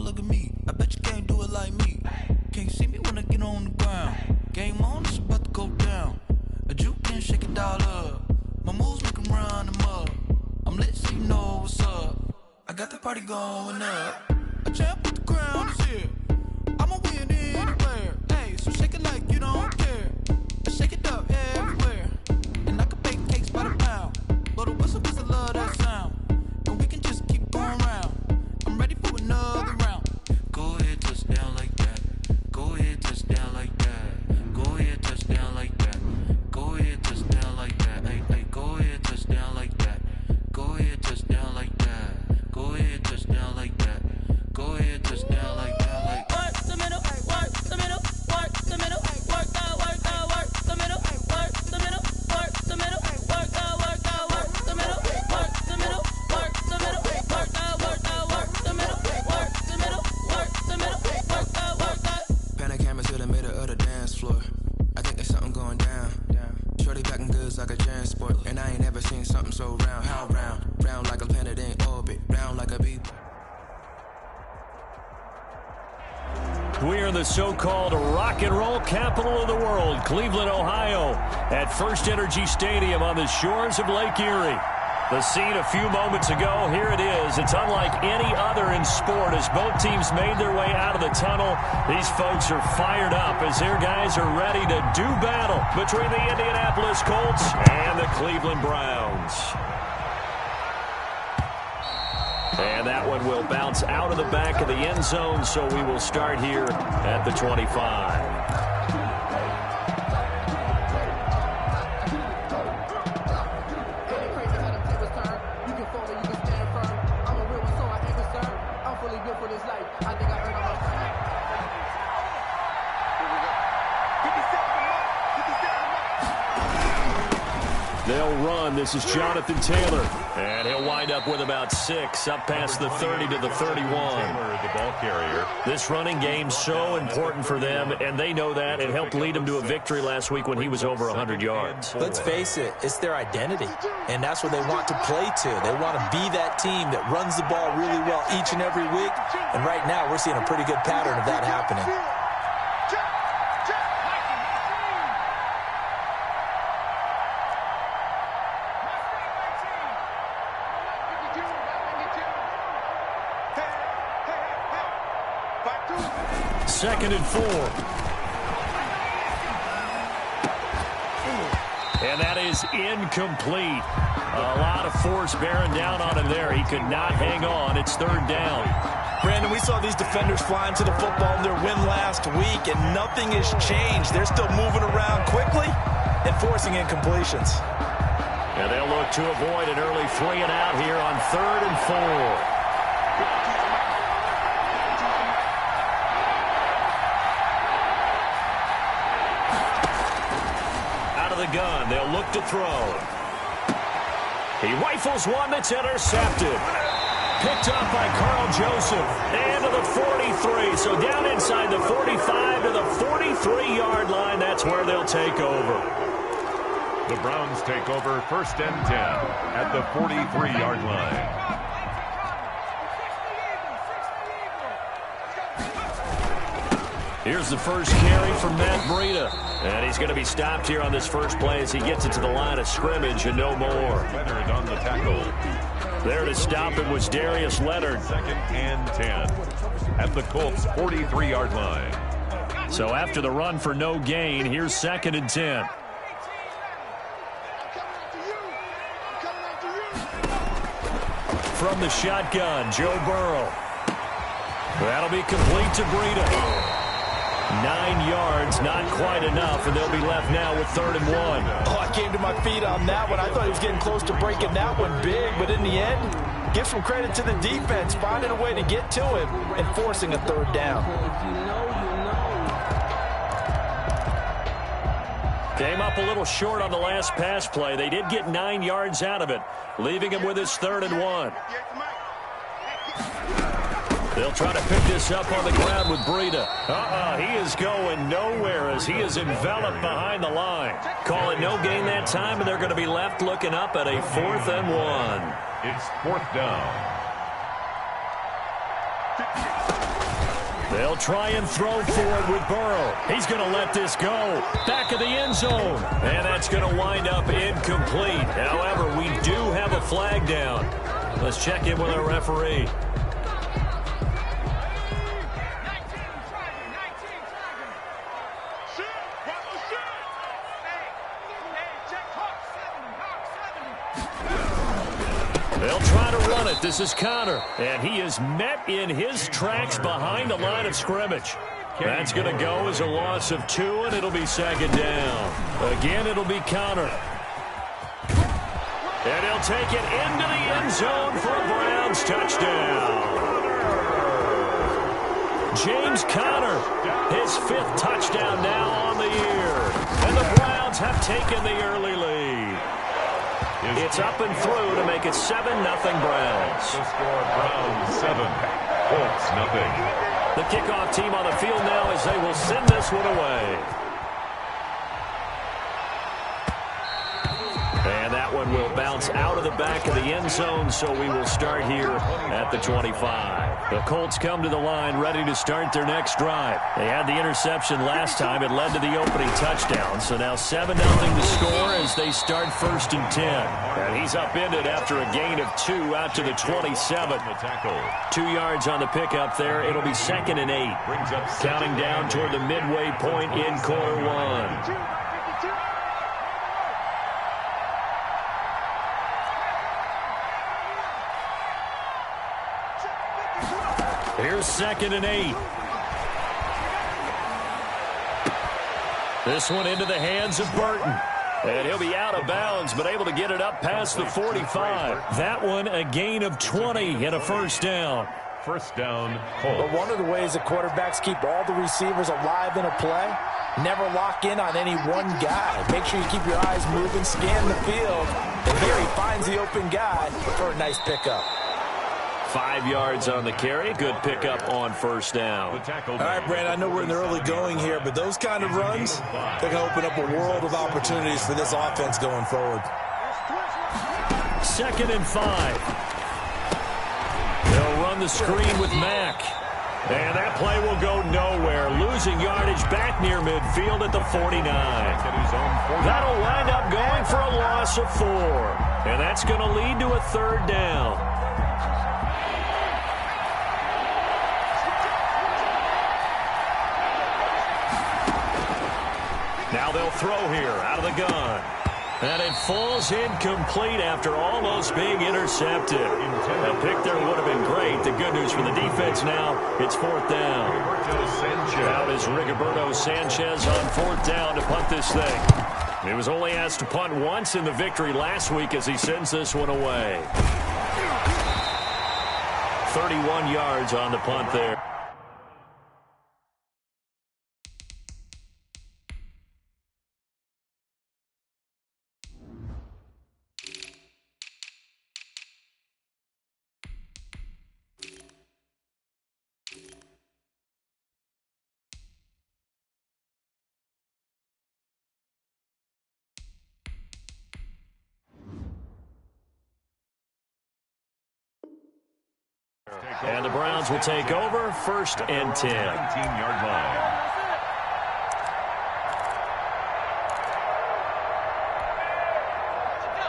S11: Look at me, I bet you can't do it like me. Can't see me when I get on the ground. Game on, it's about to go down. A juke and shake it all up. My moves make 'em run them up. I'm lit so you know what's up. I got the party going up. A champ with the crown is here. I'ma win anywhere. Hey, so shake it like you don't care. I shake it up everywhere. And I can bake cakes by the pound. But a whistle 'cause I love that sound. And we can just keep going round. I'm ready for another round. Go ahead, touch down like that. Go ahead, touch down like that. Go ahead, touch down like that. Go ahead, touch down like that. Hey, hey, go ahead, touch down like that. Go ahead, touch down like that. Go ahead, touch down like that. Go ahead, touch down like that. stacking goods like a transport. And I ain't never seen something so round. How round? Round like a planet in orbit. Round like a bee.
S1: We are in the so-called rock and roll capital of the world, Cleveland, Ohio, at First Energy Stadium on the shores of Lake Erie. The scene a few moments ago, here it is. It's unlike any other in sport as both teams made their way out of the tunnel. These folks are fired up as their guys are ready to do battle between the Indianapolis Colts and the Cleveland Browns. And that one will bounce out of the back of the end zone, so we will start here at the 25. They'll run. This is Jonathan Taylor. And he'll wind up with about 6, up past the 30 to the 31.
S2: Taylor, the ball carrier.
S1: This running game so important for them, and they know that. It helped lead them to a victory last week when he was over 100 yards.
S3: Let's face it, it's their identity, and that's what they want to play to. They want to be that team that runs the ball really well each and every week, and right now we're seeing a pretty good pattern of that happening.
S1: Second and 4. And that is incomplete. A lot of force bearing down on him there. He could not hang on. It's third down.
S3: Brandon, we saw these defenders flying to the football in their win last week, and nothing has changed. They're still moving around quickly and forcing incompletions.
S1: And they'll look to avoid an early 3 and out here on third and 4. The gun. They'll look to throw. He rifles one that's intercepted. Picked up by Carl Joseph. And to the 43. So down inside the 45 to the 43-yard line. That's where they'll take over.
S2: The Browns take over first and 10 at the 43-yard line.
S1: Here's the first carry from Matt Breida. And he's going to be stopped here on this first play as he gets it to the line of scrimmage and no more.
S2: Leonard on the tackle.
S1: There to stop him was Darius Leonard.
S2: Second and 10 at the Colts 43-yard line.
S1: So after the run for no gain, here's second and 10. From the shotgun, Joe Burrow. That'll be complete to Breida. 9 yards, not quite enough, and they'll be left now with third and 1.
S3: Oh, I came to my feet on that one. I thought he was getting close to breaking that one big, but in the end, give some credit to the defense, finding a way to get to him and forcing a third down.
S1: Came up a little short on the last pass play. They did get 9 yards out of it, leaving him with his third and 1. They'll try to pick this up on the ground with Breida. He is going nowhere as he is enveloped behind the line. Call it no gain that time, and they're going to be left looking up at a 4th and 1.
S2: It's 4th down.
S1: They'll try and throw for it with Burrow. He's going to let this go. Back of the end zone. And that's going to wind up incomplete. However, we do have a flag down. Let's check in with our referee. They'll try to run it. This is Connor. And he is met in his tracks behind the line of scrimmage. That's going to go as a loss of 2, and it'll be second down. Again, it'll be Connor. And he'll take it into the end zone for a Browns touchdown. James Conner, his 5th touchdown now on the year. And the Browns have taken the early lead. It's up and through to make it 7-0 Browns.
S2: The score, Browns 7, Colts 0.
S1: The kickoff team on the field now as they will send this one away. that one will bounce out of the back of the end zone, so we will start here at the 25. The Colts come to the line ready to start their next drive. They had the interception last time. It led to the opening touchdown, so now 7-0 to score as they start 1st and 10. And he's upended after a gain of 2 out to the 27. 2 yards on the pickup there. It'll be 2nd and 8. Counting down toward the midway point in quarter 1. Here's 2nd and 8. This one into the hands of Burton. And he'll be out of bounds, but able to get it up past the 45. That one a gain of 20 and a 1st down.
S2: 1st down, Colts.
S3: But one of the ways that quarterbacks keep all the receivers alive in a play, never lock in on any one guy. Make sure you keep your eyes moving, scan the field. And here he finds the open guy for a nice pickup.
S1: 5 yards on the carry. Good pickup on 1st down.
S3: All right, Brandon, I know we're in the early going here, but those kind of runs, they're going to open up a world of opportunities for this offense going forward.
S1: 2nd and 5. They'll run the screen with Mack. And that play will go nowhere. Losing yardage back near midfield at the 49. That'll wind up going for a loss of 4. And that's going to lead to a 3rd down. Now they'll throw here out of the gun. And it falls incomplete after almost being intercepted. A pick there would have been great. The good news for the defense now, it's 4th down. Out is Rigoberto Sanchez on 4th down to punt this thing. He was only asked to punt once in the victory last week as he sends this one away. 31 yards on the punt there. And the Browns will take over 1st and 10.
S2: 19-yard line.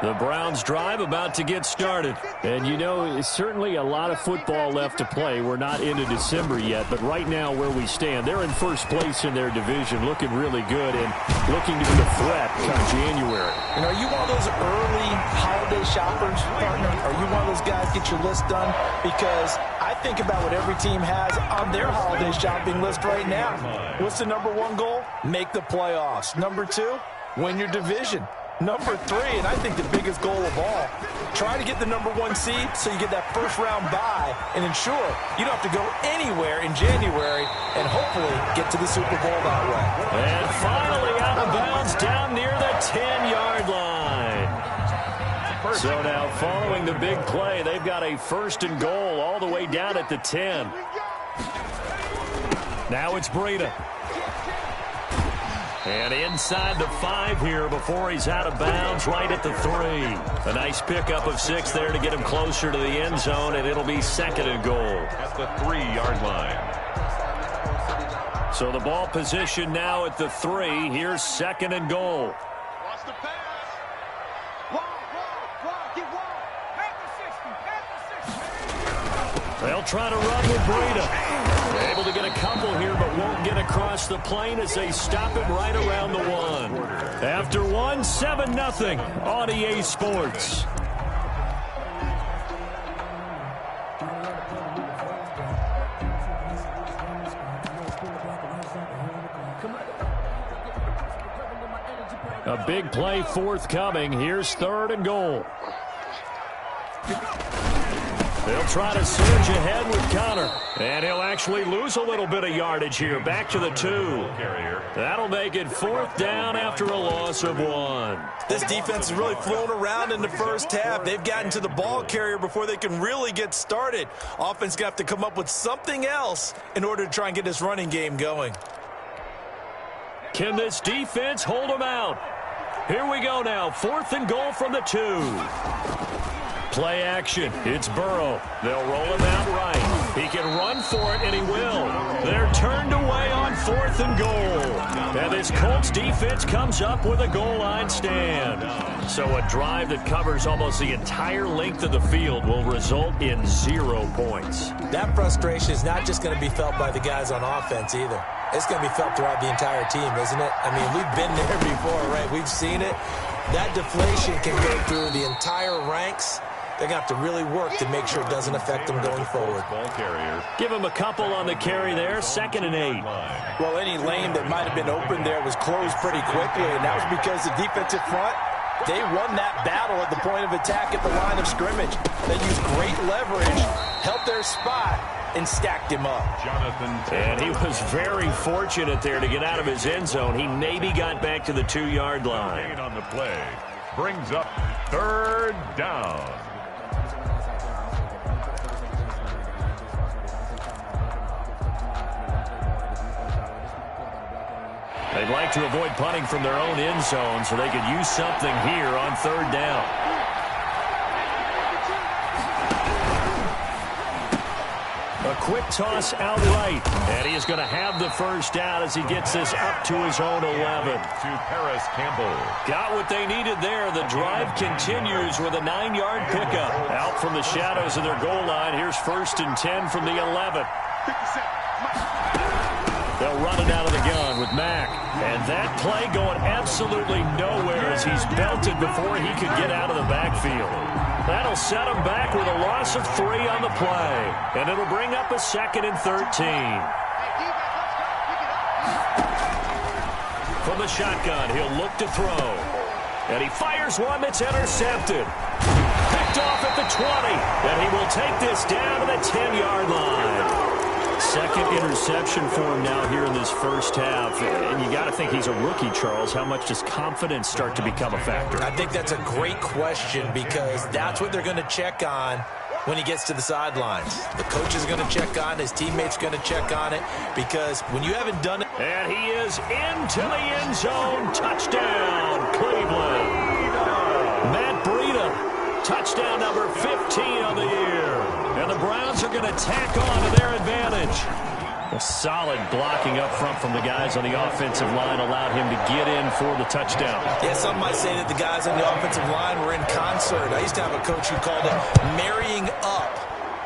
S1: The Browns drive about to get started. And, you know, certainly a lot of football left to play. We're not into December yet, but right now where we stand, they're in 1st place in their division, looking really good and looking to be a threat come January.
S3: And are you one of those early holiday shoppers, partner? Are you one of those guys get your list done? Because I think about what every team has on their holiday shopping list right now. What's the #1 goal? Make the playoffs. #2, win your division. #3, and I think the biggest goal of all, try to get the #1 seed so you get that 1st-round bye and ensure you don't have to go anywhere in January and hopefully get to the Super Bowl that way.
S1: And finally out of bounds down near the 10-yard line. So now following the big play, they've got a 1st and goal all the way down at the 10. Now it's Breida. And inside the 5 here before he's out of bounds right at the 3. A nice pickup of 6 there to get him closer to the end zone, and it'll be 2nd and goal.
S2: At the 3-yard line.
S1: So the ball position now at the 3. Here's 2nd and goal.
S4: Watch the pass.
S1: They'll try to run with Breida. Able to get a couple here, but won't get across the plane as they stop him right around the 1. After 1, 7-0 on EA Sports. A big play forthcoming. Here's 3rd and goal. They'll try to surge ahead with Connor. And he'll actually lose a little bit of yardage here. Back to the 2. That'll make it 4th down after a loss of 1.
S3: This defense has really flown around in the 1st half. They've gotten to the ball carrier before they can really get started. Offense going to have to come up with something else in order to try and get this running game going.
S1: Can this defense hold them out? Here we go now. 4th and goal from the 2. Play action. It's Burrow. They'll roll him out right. He can run for it, and he will. They're turned away on 4th and goal. And this Colts defense comes up with a goal line stand. So a drive that covers almost the entire length of the field will result in 0 points.
S3: That frustration is not just going to be felt by the guys on offense either. It's going to be felt throughout the entire team, isn't it? I mean, we've been there before, right? We've seen it. That deflation can go through the entire ranks. They're going to have to really work to make sure it doesn't affect them going forward.
S1: Give him a couple on the carry there. 2nd and 8.
S12: Well, any lane that might have been open there was closed pretty quickly, and that was because the defensive front, they won that battle at the point of attack at the line of scrimmage. They used great leverage, held their spot, and stacked him up.
S1: And he was very fortunate there to get out of his end zone. He maybe got back to the 2-yard line.
S2: On the play brings up 3rd down.
S1: They'd like to avoid punting from their own end zone so they could use something here on 3rd down. A quick toss out right, and he is going to have the first down as he gets this up to his own 11.
S2: To Paris Campbell.
S1: Got what they needed there. The drive continues with a 9-yard pickup. Out from the shadows of their goal line, here's 1st and 10 from the 11. They'll run it out of the gun with Mack. And that play going absolutely nowhere as he's belted before he could get out of the backfield. That'll set him back with a loss of 3 on the play. And it'll bring up a 2nd and 13. From the shotgun, he'll look to throw. And he fires one that's intercepted. Picked off at the 20. And he will take this down to the 10-yard line. 2nd interception for him now here in this first half. And you got to think he's a rookie, Charles. How much does confidence start to become a factor?
S3: I think that's a great question because that's what they're going to check on when he gets to the sidelines. The coach is going to check on, his teammates going to check on it because when you haven't done it.
S1: And he is into the end zone. Touchdown, Cleveland. Matt Breida, touchdown number 15 on the year. And the Browns are going to tack on to their advantage. A solid blocking up front from the guys on the offensive line allowed him to get in for the touchdown.
S3: Yeah, some might say that the guys on the offensive line were in concert. I used to have a coach who called it marrying up,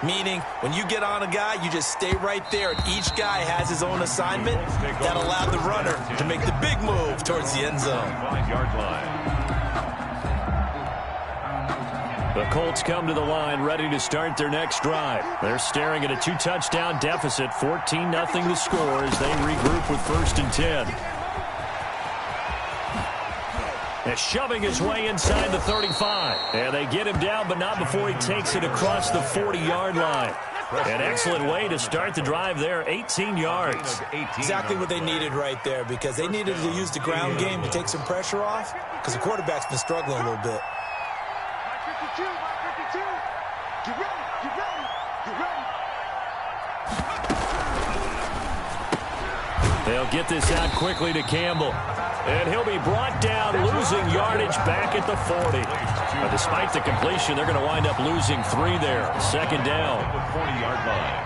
S3: meaning when you get on a guy, you just stay right there, and each guy has his own assignment that allowed the runner to make the big move towards the end zone.
S2: 5-yard line.
S1: The Colts come to the line ready to start their next drive. They're staring at a 2-touchdown deficit, 14-0 the score as they regroup with 1st and 10. And shoving his way inside the 35. And they get him down, but not before he takes it across the 40-yard line. An excellent way to start the drive there, 18 yards.
S3: Exactly what they needed right there because they needed to use the ground game to take some pressure off because the quarterback's been struggling a little bit.
S4: Get ready, get ready, get ready.
S1: They'll get this out quickly to Campbell. And he'll be brought down, losing yardage back at the 40. But despite the completion, they're going to wind up losing 3 there. 2nd down.
S2: 40-yard line.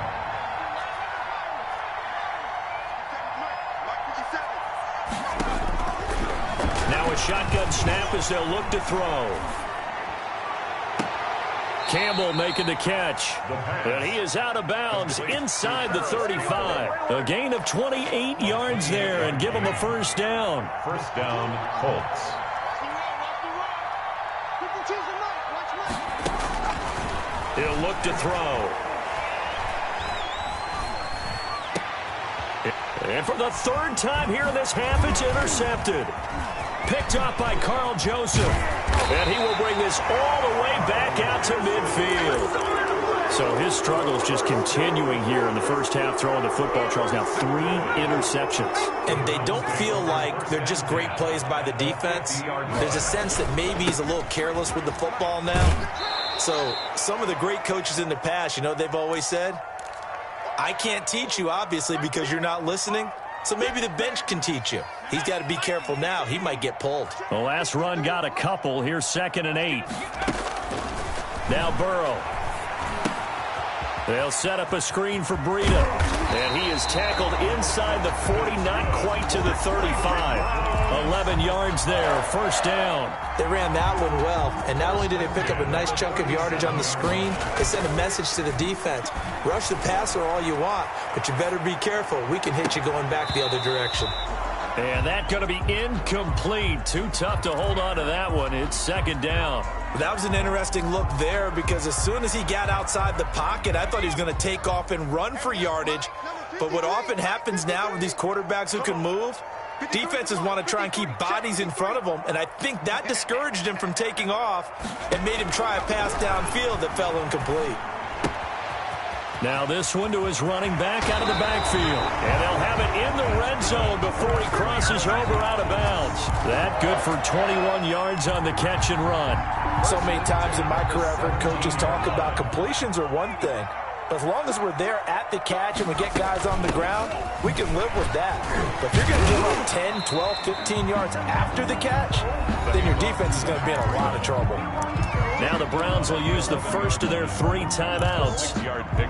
S1: Now a shotgun snap as they'll look to throw. Campbell making the catch. And he is out of bounds inside the 35. A gain of 28 yards there and give him a 1st down.
S2: 1st down, Colts.
S1: He'll look to throw. And for the 3rd time here in this half, it's intercepted. Picked up by Carl Joseph. And he will bring this all the way back out to midfield. So his struggle is just continuing here in the first half, throwing the football. Charles, now 3 interceptions.
S3: And they don't feel like they're just great plays by the defense. There's a sense that maybe he's a little careless with the football now. So some of the great coaches in the past, you know, they've always said, I can't teach you, obviously, because you're not listening. So maybe the bench can teach you. He's got to be careful now. He might get pulled.
S1: The last run got a couple. Here's 2nd and 8. Now Burrow. They'll set up a screen for Breida. And he is tackled inside the 40, not quite to the 35. 11 yards there, first down.
S3: They ran that one well, and not only did they pick up a nice chunk of yardage on the screen, they sent a message to the defense. Rush the passer all you want, but you better be careful. We can hit you going back the other direction.
S1: And that's going to be incomplete. Too tough to hold on to that one. It's 2nd down.
S3: That was an interesting look there because as soon as he got outside the pocket, I thought he was going to take off and run for yardage. But what often happens now with these quarterbacks who can move, defenses want to try and keep bodies in front of them, and I think that discouraged him from taking off and made him try a pass downfield that fell incomplete.
S1: Now this one to his running back out of the backfield. And they'll have it in the red zone before he crosses over out of bounds. That good for 21 yards on the catch and run.
S3: So many times in my career I've heard coaches talk about completions are one thing. But as long as we're there at the catch and we get guys on the ground, we can live with that. But if you're going to give up 10, 12, 15 yards after the catch, then your defense is going to be in a lot of trouble.
S1: Now the Browns will use the first of their 3 timeouts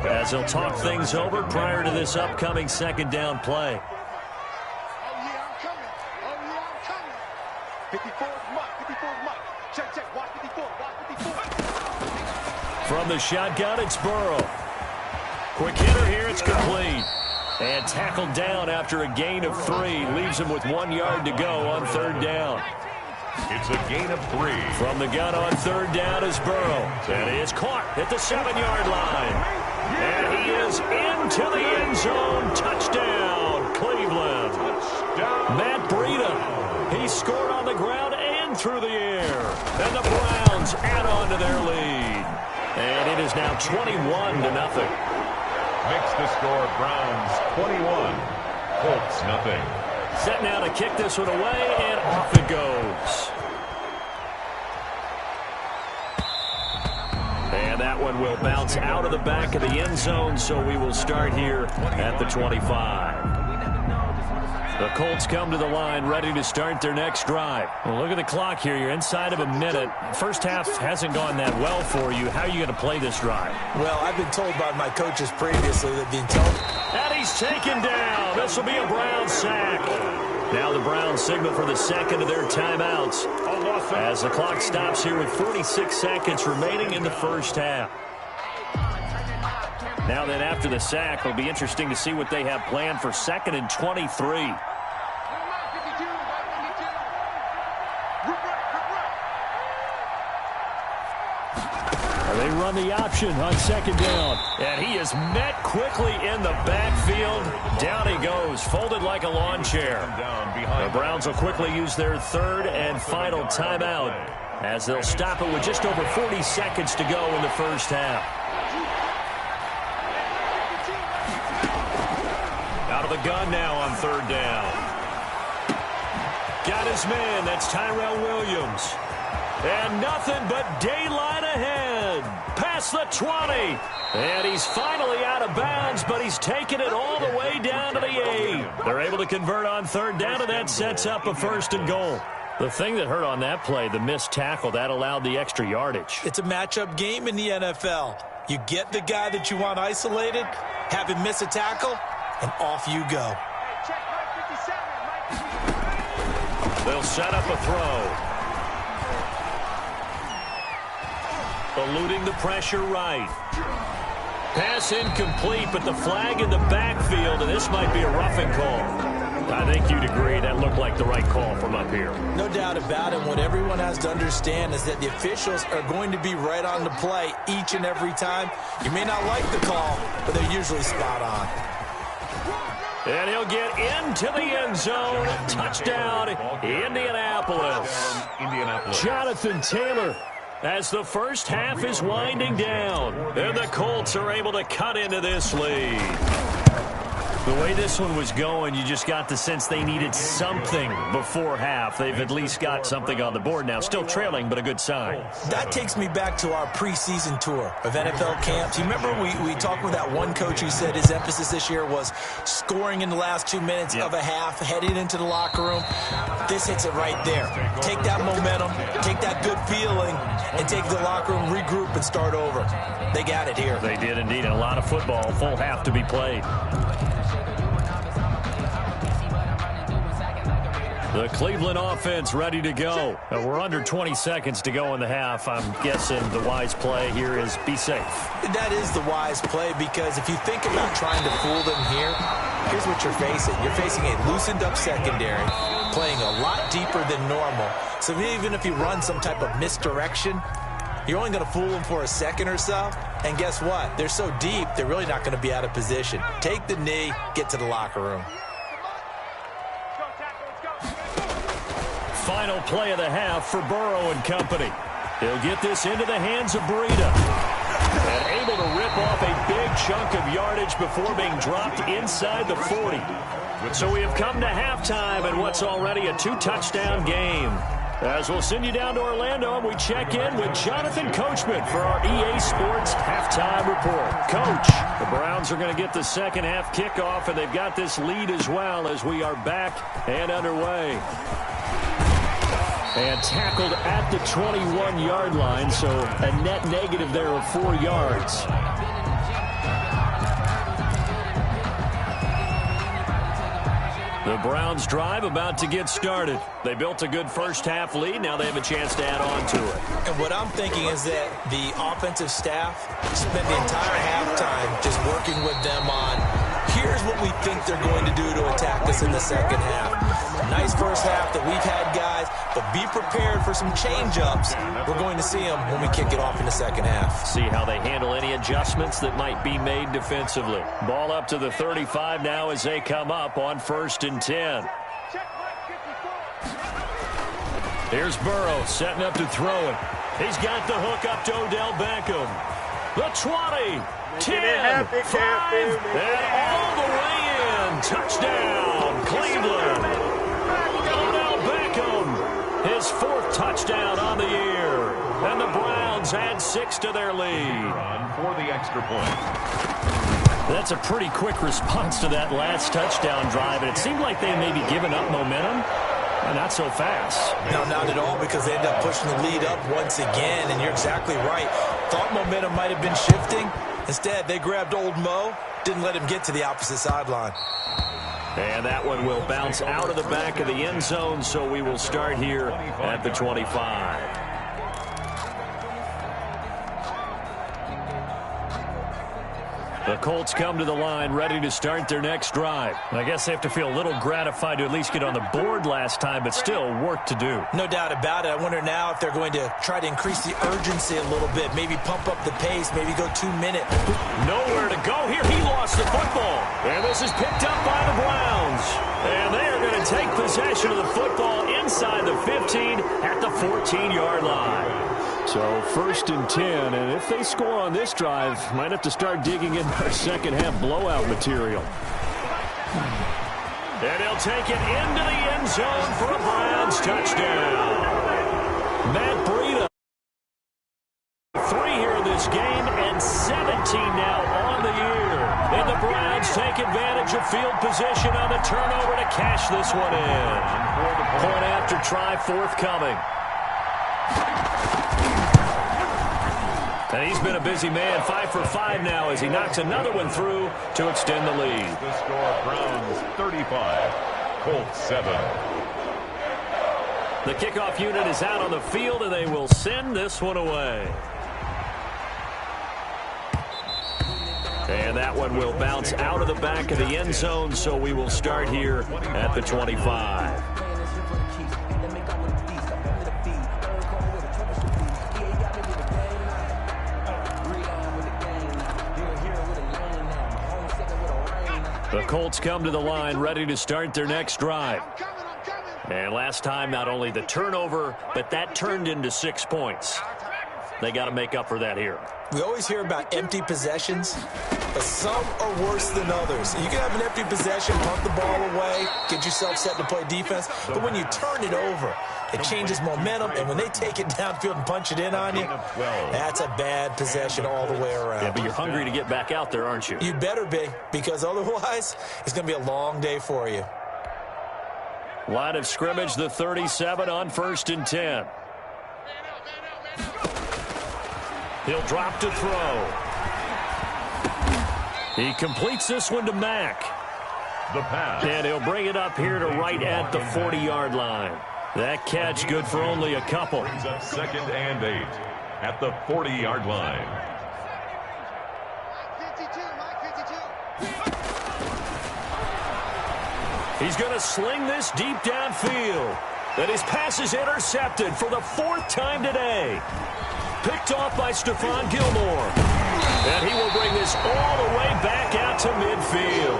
S1: as they'll talk things over prior to this upcoming 2nd down play.
S4: Oh, yeah, I'm coming. Oh, yeah, I'm coming. 54 is Mike. 54 is Mike. Check, check. Watch 54. Watch 54.
S1: From the shotgun, it's Burrow. Quick hitter here, it's complete. And tackled down after a gain of 3. Leaves him with 1 yard to go on 3rd down.
S2: It's a gain of 3.
S1: From the gun on 3rd down is Burrow. And he is caught at the 7-yard line. And he is into the end zone. Touchdown, Cleveland. Matt Breida. He scored on the ground and through the air. And the Browns add on to their lead. And it is now 21-0.
S2: Makes the score Browns 21, Colts nothing.
S1: Set now to kick this one away, and off it goes. And that one will bounce out of the back of the end zone, so we will start here at the 25. The Colts come to the line ready to start their next drive. Well, look at the clock here. You're inside of a minute. First half hasn't gone that well for you. How are you going to play this drive?
S3: Well, I've been told by my coaches previously that the intelligence...
S1: And he's taken down. This will be a Brown sack. Now the Browns signal for the second of their timeouts as the clock stops here with 46 seconds remaining in the first half. Now then, after the sack, it'll be interesting to see what they have planned for 2nd and 23. They run the option on 2nd down. And he is met quickly in the backfield. Down he goes, folded like a lawn chair. The Browns will quickly use their 3rd and final timeout as they'll stop it with just over 40 seconds to go in the first half. Out of the gun now on 3rd down. Got his man. That's Tyrell Williams. And nothing but daylight ahead. Past the 20. And he's finally out of bounds, but he's taken it all the way down to the 8. They're able to convert on 3rd down, and that sets up a 1st and goal. The thing that hurt on that play, the missed tackle, that allowed the extra yardage.
S3: It's a matchup game in the NFL. You get the guy that you want isolated, have him miss a tackle, and off you go.
S1: They'll set up a throw. Eluding the pressure right. Pass incomplete, but the flag in the backfield, and this might be a roughing call. I think you'd agree that looked like the right call from up here.
S3: No doubt about it. What everyone has to understand is that the officials are going to be right on the play each and every time. You may not like the call, but they're usually spot on.
S1: And he'll get into the end zone. Touchdown, Indianapolis. Jonathan Taylor, as the first half is winding down, and the Colts are able to cut into this lead. The way this one was going, you just got the sense they needed something before half. They've at least got something on the board now. Still trailing, but a good sign.
S3: That takes me back to our preseason tour of NFL camps. You remember we talked with that one coach who said his emphasis this year was scoring in the last 2 minutes of a half, heading into the locker room. This hits it right there. Take that momentum, take that good feeling, and take the locker room, regroup, and start over. They got it here.
S1: They did indeed. A lot of football, full half to be played. The Cleveland offense ready to go. We're under 20 seconds to go in the half. I'm guessing the wise play here is be safe.
S3: That is the wise play, because if you think about trying to fool them here, here's what you're facing. You're facing a loosened up secondary, playing a lot deeper than normal. So even if you run some type of misdirection, you're only going to fool them for a second or so. And guess what? They're so deep, they're really not going to be out of position. Take the knee, get to the locker room.
S1: Final play of the half for Burrow and company. He'll get this into the hands of Breida. And able to rip off a big chunk of yardage before being dropped inside the 40. So we have come to halftime in what's already a 2-touchdown game. As we'll send you down to Orlando, and we check in with Jonathan Coachman for our EA Sports Halftime Report. Coach, the Browns are going to get the second half kickoff, and they've got this lead as well as we are back and underway. And tackled at the 21-yard line, so a net negative there of 4 yards. The Browns drive about to get started. They built a good first half lead. Now they have a chance to add on to it.
S3: And what I'm thinking is that the offensive staff spent the entire halftime just working with them on, here's what we think they're going to do to attack us in the second half. Nice first half that we've had, guys, but be prepared for some change-ups. We're going to see them when we kick it off in the second half.
S1: See how they handle any adjustments that might be made defensively. Ball up to the 35 now as they come up on 1st and 10. Here's Burrow setting up to throw it. He's got the hook up to Odell Beckham. The 20, 10, 5, and all the way in. Touchdown, Cleveland. Odell Beckham, his 4th touchdown on the year. And the Browns add 6 to their lead.
S2: For the extra point.
S1: That's a pretty quick response to that last touchdown drive, and it seemed like they may be giving up momentum. Not so fast.
S3: No, not at all, because they ended up pushing the lead up once again, and you're exactly right. Thought momentum might have been shifting. Instead, they grabbed old Mo, didn't let him get to the opposite sideline.
S1: And that one will bounce out of the back of the end zone, so we will start here at the 25. The Colts come to the line ready to start their next drive. I guess they have to feel a little gratified to at least get on the board last time, but still work to do.
S3: No doubt about it. I wonder now if they're going to try to increase the urgency a little bit, maybe pump up the pace, maybe go 2 minute.
S1: Nowhere to go here. He lost the football. And this is picked up by the Browns. And they are going to take possession of the football inside the 15 at the 14-yard line. So 1st and 10, and if they score on this drive, might have to start digging in our second half blowout material. And he'll take it into the end zone for a Browns touchdown. Matt Breida. 3 here in this game, and 17 now on the year. And the Browns take advantage of field position on the turnover to cash this one in. Point after try forthcoming. And he's been a busy man, 5 for 5 now as he knocks another one through to extend the lead.
S2: The score, Browns 35, Colts 7.
S1: The kickoff unit is out on the field, and they will send this one away. And that one will bounce out of the back of the end zone, so we will start here at the 25. The Colts come to the line ready to start their next drive. And last time, not only the turnover, but that turned into 6 points. They got to make up for that here.
S3: We always hear about empty possessions, but some are worse than others. You can have an empty possession, punt the ball away, get yourself set to play defense, but when you turn it over, it changes momentum, and when they take it downfield and punch it in on you, that's a bad possession all the way around.
S1: Yeah, but you're hungry to get back out there, aren't you?
S3: You better be, because otherwise, it's going to be a long day for you.
S1: Line of scrimmage, the 37 on 1st and 10. He'll drop to throw. He completes this one to Mack.
S2: The pass.
S1: And he'll bring it up here to right at the 40-yard line. That catch good for only a couple.
S2: Brings up 2nd and 8 at the 40-yard line.
S1: He's going to sling this deep downfield. And his pass is intercepted for the 4th time today. Picked off by Stephon Gilmore. And he will bring this all the way back out to midfield.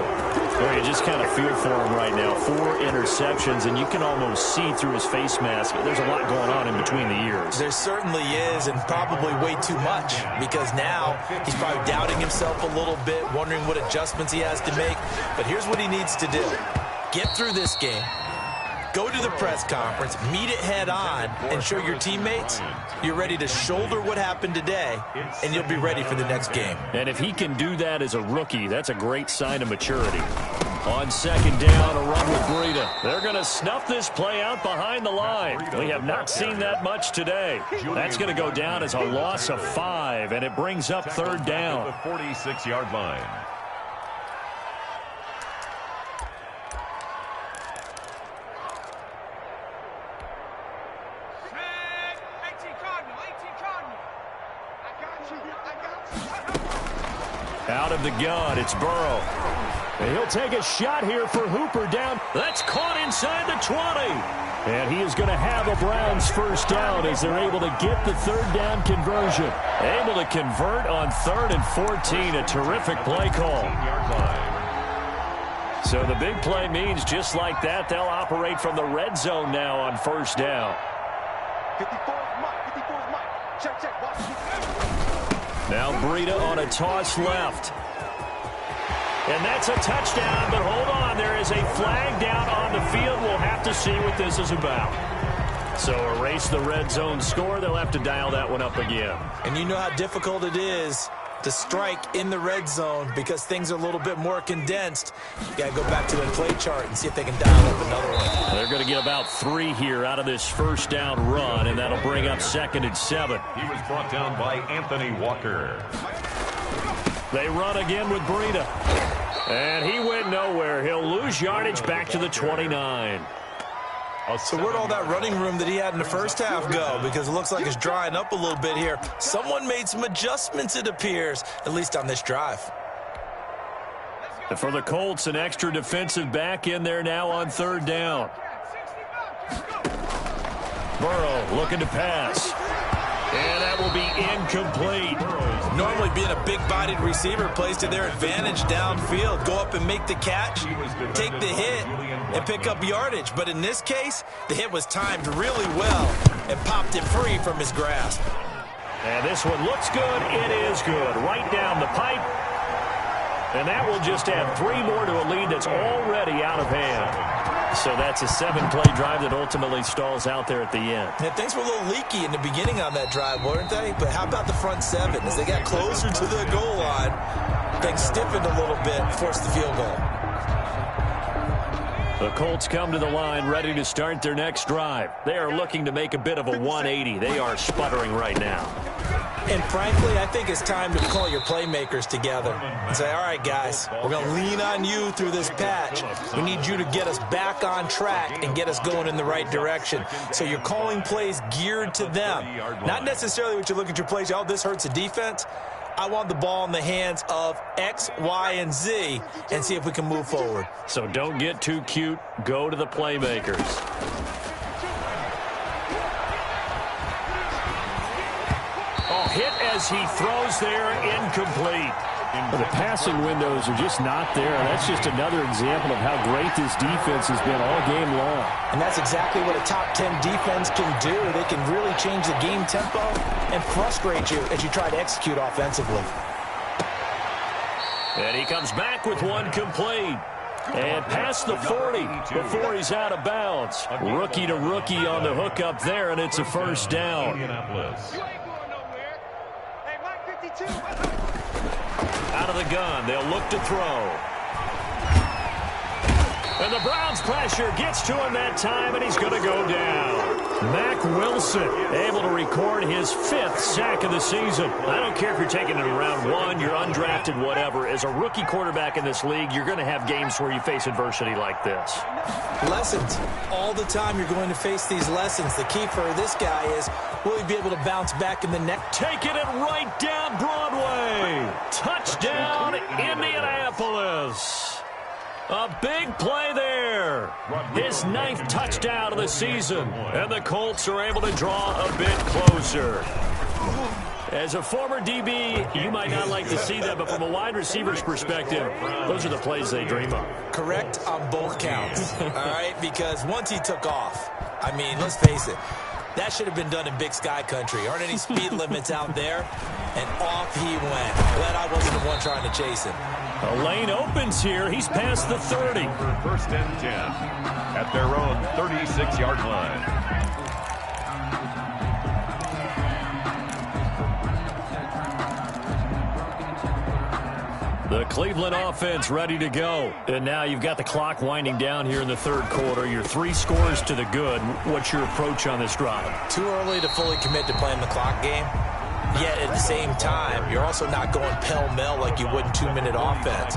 S1: Well, you just kind of feel for him right now. 4 interceptions, and you can almost see through his face mask. There's a lot going on in between the ears.
S3: There certainly is, and probably way too much, because now he's probably doubting himself a little bit, wondering what adjustments he has to make. But here's what he needs to do. Get through this game. Go to the press conference, meet it head on, and show your teammates you're ready to shoulder what happened today, and you'll be ready for the next game.
S1: And if he can do that as a rookie, that's a great sign of maturity. On 2nd down, a run with Breida. They're going to snuff this play out behind the line. We have not seen that much today. That's going to go down as a loss of 5, and it brings up 3rd down.
S2: The 46-yard line.
S1: Out of the gun, it's Burrow. And he'll take a shot here for Hooper down. That's caught inside the 20. And he is going to have a Browns 1st down as they're able to get the 3rd down conversion. Able to convert on 3rd and 14. A terrific play call. So the big play means just like that, they'll operate from the red zone now on 1st down.
S4: 54's Mike. Check. Watch.
S1: Now Breida on a toss left. And that's a touchdown, but hold on. There is a flag down on the field. We'll have to see what this is about. So erase the red zone score. They'll have to dial that one up again.
S3: And you know how difficult it is to strike in the red zone because things are a little bit more condensed. You got to go back to the play chart and see if they can dial up another one.
S1: They're going to get about 3 here out of this 1st down run, and that'll bring up 2nd and 7.
S2: He was brought down by Anthony Walker.
S1: They run again with Breida. And he went nowhere. He'll lose yardage back to the 29.
S3: So where'd all that running room that he had in the 1st half go? Because it looks like it's drying up a little bit here. Someone made some adjustments, it appears, at least on this drive.
S1: And for the Colts, an extra defensive back in there now on 3rd down. Burrow looking to pass. And that will be incomplete.
S3: Normally being a big-bodied receiver plays to their advantage downfield. Go up and make the catch, take the hit, and pick up yardage. But in this case, the hit was timed really well and popped it free from his grasp.
S1: And this one looks good. It is good. Right down the pipe. And that will just add 3 more to a lead that's already out of hand. So that's a 7-play drive that ultimately stalls out there at the end.
S3: Yeah, things were a little leaky in the beginning on that drive, weren't they? But how about the front 7? As they got closer to the goal line, things stiffened a little bit, forced the field goal.
S1: The Colts come to the line ready to start their next drive. They are looking to make a bit of a 180. They are sputtering right now.
S3: And frankly, I think it's time to call your playmakers together and say, all right, guys, we're going to lean on you through this patch. We need you to get us back on track and get us going in the right direction. So you're calling plays geared to them. Not necessarily what you look at your plays, oh, this hurts the defense. I want the ball in the hands of X, Y, and Z and see if we can move forward.
S1: So don't get too cute. Go to the playmakers. Oh, hit as he throws there, incomplete. Well, the passing windows are just not there. That's just another example of how great this defense has been all game long.
S12: And that's exactly what a top 10 defense can do. They can really change the game tempo and frustrate you as you try to execute offensively.
S1: And he comes back with one complete. And past the 40 before he's out of bounds. Rookie to rookie on the hook up there, and it's a first down. Out of the gun, they'll look to throw. And the Browns' pressure gets to him that time, and he's going to go down. Mack Wilson able to record his 5th sack of the season. I don't care if you're taking it in round 1, you're undrafted, whatever. As a rookie quarterback in this league, you're going to have games where you face adversity like this.
S3: Lessons. All the time you're going to face these lessons. The key for this guy is, will he be able to bounce back in the next?
S1: Taking it right down Broadway. Touchdown, Indianapolis. A big play there. His 9th touchdown of the season. And the Colts are able to draw a bit closer. As a former DB, you might not like to see that, but from a wide receiver's perspective, those are the plays they dream of.
S3: Correct on both counts. All right, because once he took off, I mean, let's face it, that should have been done in Big Sky country. Aren't any speed limits out there? And off he went. Glad I wasn't the one trying to chase him.
S1: A lane opens here. He's past the 30.
S2: First and 10 at their own 36-yard line.
S1: The Cleveland offense ready to go. And now you've got the clock winding down here in the 3rd quarter. You're 3 scores to the good. What's your approach on this drive?
S3: Too early to fully commit to playing the clock game. Yet at the same time, you're also not going pell-mell like you would in 2-minute offense.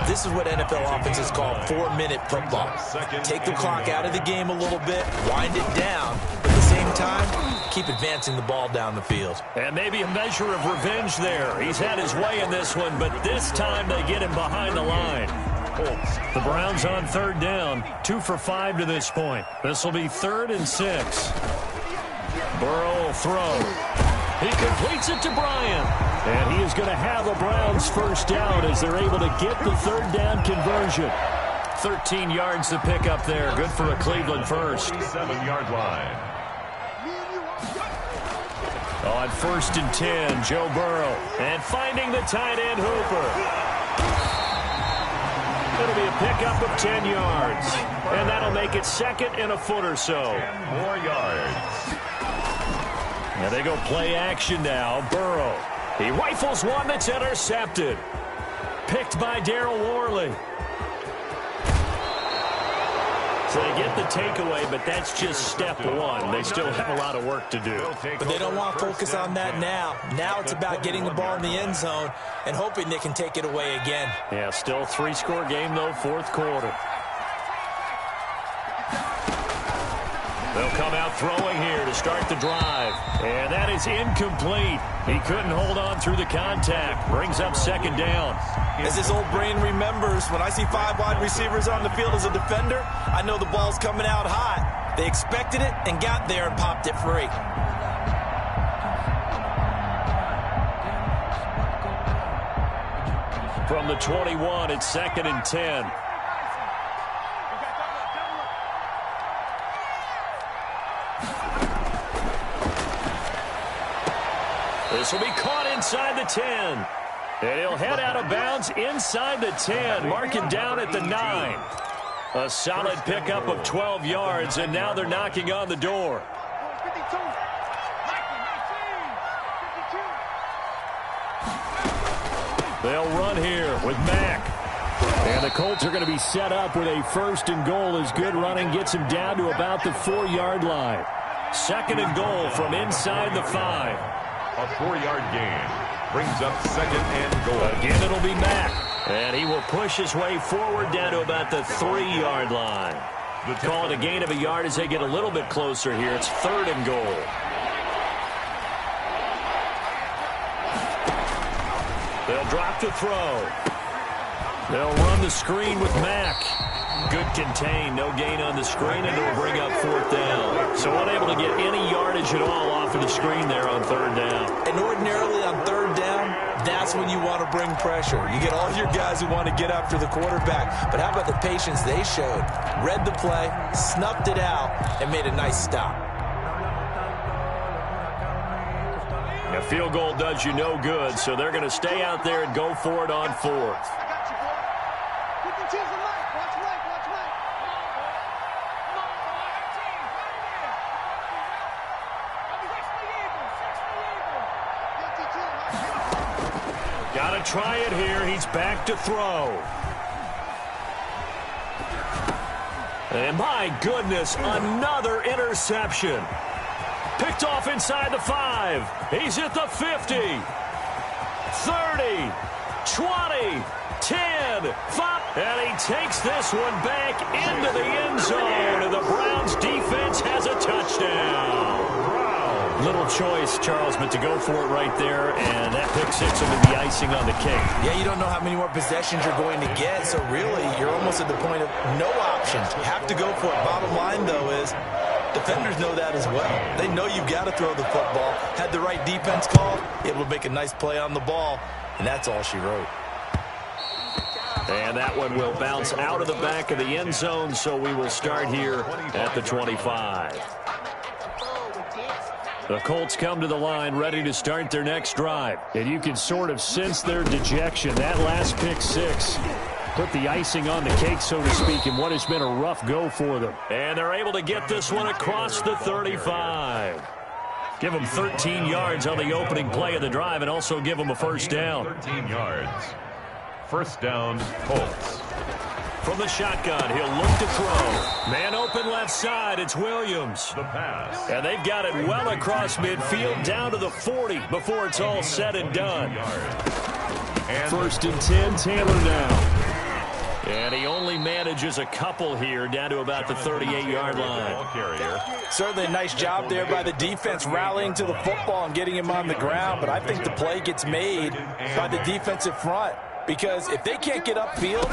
S3: This is what NFL offenses call 4-minute football. Take the clock out of the game a little bit, wind it down, but at the same time, keep advancing the ball down the field.
S1: And maybe a measure of revenge there. He's had his way in this one, but this time they get him behind the line. The Browns on 3rd down, 2 for 5 to this point. This will be 3rd and 6. Burrow will throw. He completes it to Bryant. And he is going to have a Browns first down as they're able to get the 3rd down conversion. 13 yards to pick up there. Good for a Cleveland first.
S2: 7-yard line.
S1: On 1st and 10, Joe Burrow. And finding the tight end Hooper. It'll be a pickup of 10 yards. And that'll make it 2nd and a foot or so.
S2: 10 more yards.
S1: And they go play action now. Burrow. He rifles one that's intercepted. Picked by Darryl Worley. So they get the takeaway, but that's just step 1. They still have a lot of work to do.
S3: But they don't want to focus on that now. Now it's about getting the ball in the end zone and hoping they can take it away again.
S1: Yeah, still a 3-score game, though, 4th quarter. They'll come out throwing here to start the drive. And that is incomplete. He couldn't hold on through the contact. Brings up 2nd down.
S3: As his old brain remembers, when I see 5 wide receivers on the field as a defender, I know the ball's coming out hot. They expected it and got there and popped it free.
S1: From the 21, it's 2nd and 10. This will be caught inside the 10. And he'll head out of bounds inside the 10, marking down at the 9. A solid pickup of 12 yards, and now they're knocking on the door. They'll run here with Mack. And the Colts are going to be set up with a 1st and goal as good running gets him down to about the 4-yard line. 2nd and goal from inside the 5.
S2: A 4-yard gain brings up 2nd and goal.
S1: Again, it'll be Mack. And he will push his way forward down to about the 3-yard line. Call it a gain of a yard as they get a little bit closer here. It's 3rd and goal. They'll drop to throw. They'll run the screen with Mack. Good contain, no gain on the screen, and it'll bring up 4th down. So unable to get any yardage at all off of the screen there on 3rd down.
S3: And ordinarily on 3rd down, that's when you want to bring pressure. You get all your guys who want to get after the quarterback. But how about the patience they showed? Read the play, snuffed it out, and made a nice stop.
S1: A field goal does you no good, so they're going to stay out there and go for it on 4th. Got to try it here. He's back to throw. And my goodness, another interception. Picked off inside the 5. He's at the 50. 30. 20. 10. 5. And he takes this one back into the end zone. And the Browns defense has a touchdown. Little choice, Charles, but to go for it right there, and that pick 6 will be the icing on the cake.
S3: Yeah, you don't know how many more possessions you're going to get, so really you're almost at the point of no options. You have to go for it. Bottom line, though, is defenders know that as well. They know you've got to throw the football. Had the right defense call, able to make a nice play on the ball, and that's all she wrote.
S1: And that one will bounce out of the back of the end zone, so we will start here at the 25. The Colts come to the line ready to start their next drive. And you can sort of sense their dejection. That last pick 6 put the icing on the cake, so to speak, in what has been a rough go for them. And they're able to get this one across the 35. Give them 13 yards on the opening play of the drive and also give them a first down.
S2: 13 yards. First down, Colts.
S1: From the shotgun, he'll look to throw. Man open left side, it's Williams.
S2: The pass.
S1: And they've got it well across midfield, down to the 40 before it's all said and done.
S2: And
S1: 1st and 10, Taylor now. And he only manages a couple here, down to about the 38-yard line.
S3: Certainly a nice job there by the defense rallying to the football and getting him on the ground, but I think the play gets made by the defensive front. Because if they can't get upfield,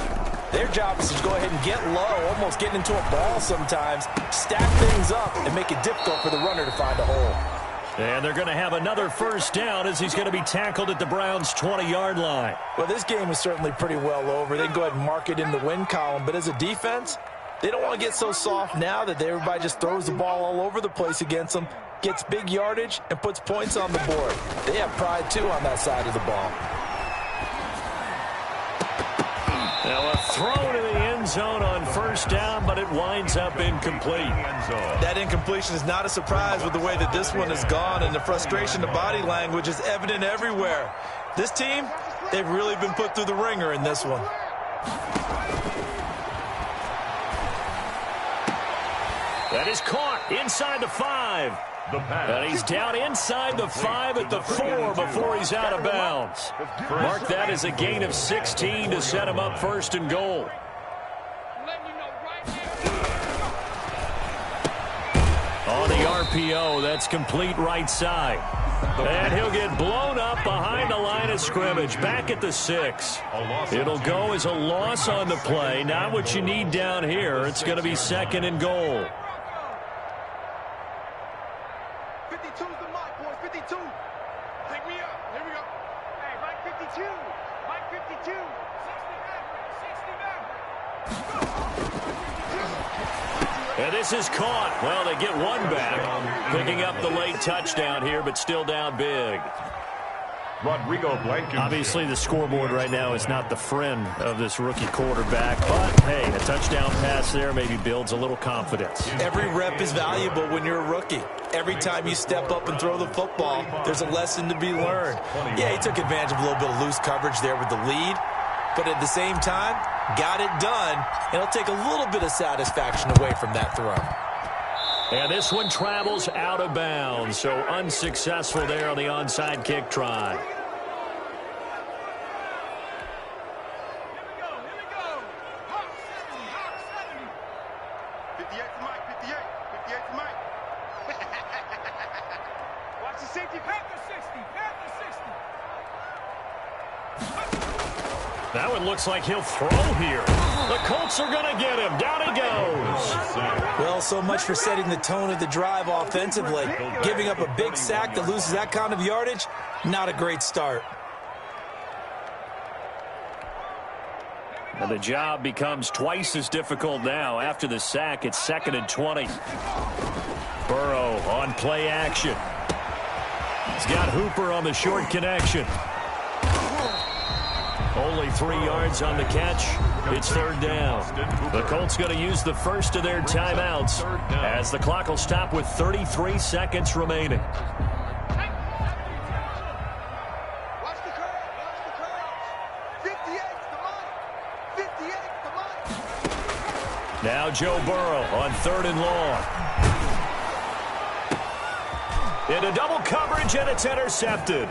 S3: their job is to go ahead and get low, almost getting into a ball sometimes, stack things up, and make it difficult for the runner to find a hole.
S1: And they're going to have another first down as he's going to be tackled at the Browns' 20-yard line.
S3: Well, this game is certainly pretty well over. They can go ahead and mark it in the win column. But as a defense, they don't want to get so soft now that everybody just throws the ball all over the place against them, gets big yardage, and puts points on the board. They have pride, too, on that side of the ball.
S1: Now a throw to the end zone on first down, but it winds up incomplete.
S3: That incompletion is not a surprise with the way that this one has gone, and the frustration, the body language is evident everywhere. This team, they've really been put through the ringer in this one.
S1: That is caught inside the 5. And he's down inside the 5 at the 4 before he's out of bounds. Mark that as a gain of 16 to set him up 1st and goal. On the RPO, that's complete right side. And he'll get blown up behind the line of scrimmage, back at the 6. It'll go as a loss on the play. Not what you need down here. It's going to be 2nd and goal.
S4: 52's the mark, boys. 52. Take me up. Here we go. Hey, Mike 52. Mike 52. 69.
S1: And this is caught. Well, they get one back, picking up the late touchdown here, but still down big.
S2: Rodrigo Blankenship.
S1: Obviously, the scoreboard right now is not the friend of this rookie quarterback, but, hey, a touchdown pass there maybe builds a little confidence.
S3: Every rep is valuable when you're a rookie. Every time you step up and throw the football, there's a lesson to be learned. Yeah, he took advantage of a little bit of loose coverage there with the lead, but at the same time, got it done, and it'll take a little bit of satisfaction away from that throw.
S1: And this one travels out of bounds, so unsuccessful there on the onside kick try. That one looks like he'll throw here. The Colts are going to get him. Down he goes.
S3: Well, so much for setting the tone of the drive offensively. Giving up a big sack that loses that kind of yardage, not a great start.
S1: And the job becomes twice as difficult now. After the sack, it's 2nd and 20. Burrow on play action. He's got Hooper on the short connection. Only 3 yards on the catch. It's 3rd down. The Colts going to use the first of their timeouts as the clock will stop with 33 seconds remaining. Now Joe Burrow on 3rd and long. Into double coverage, and it's intercepted.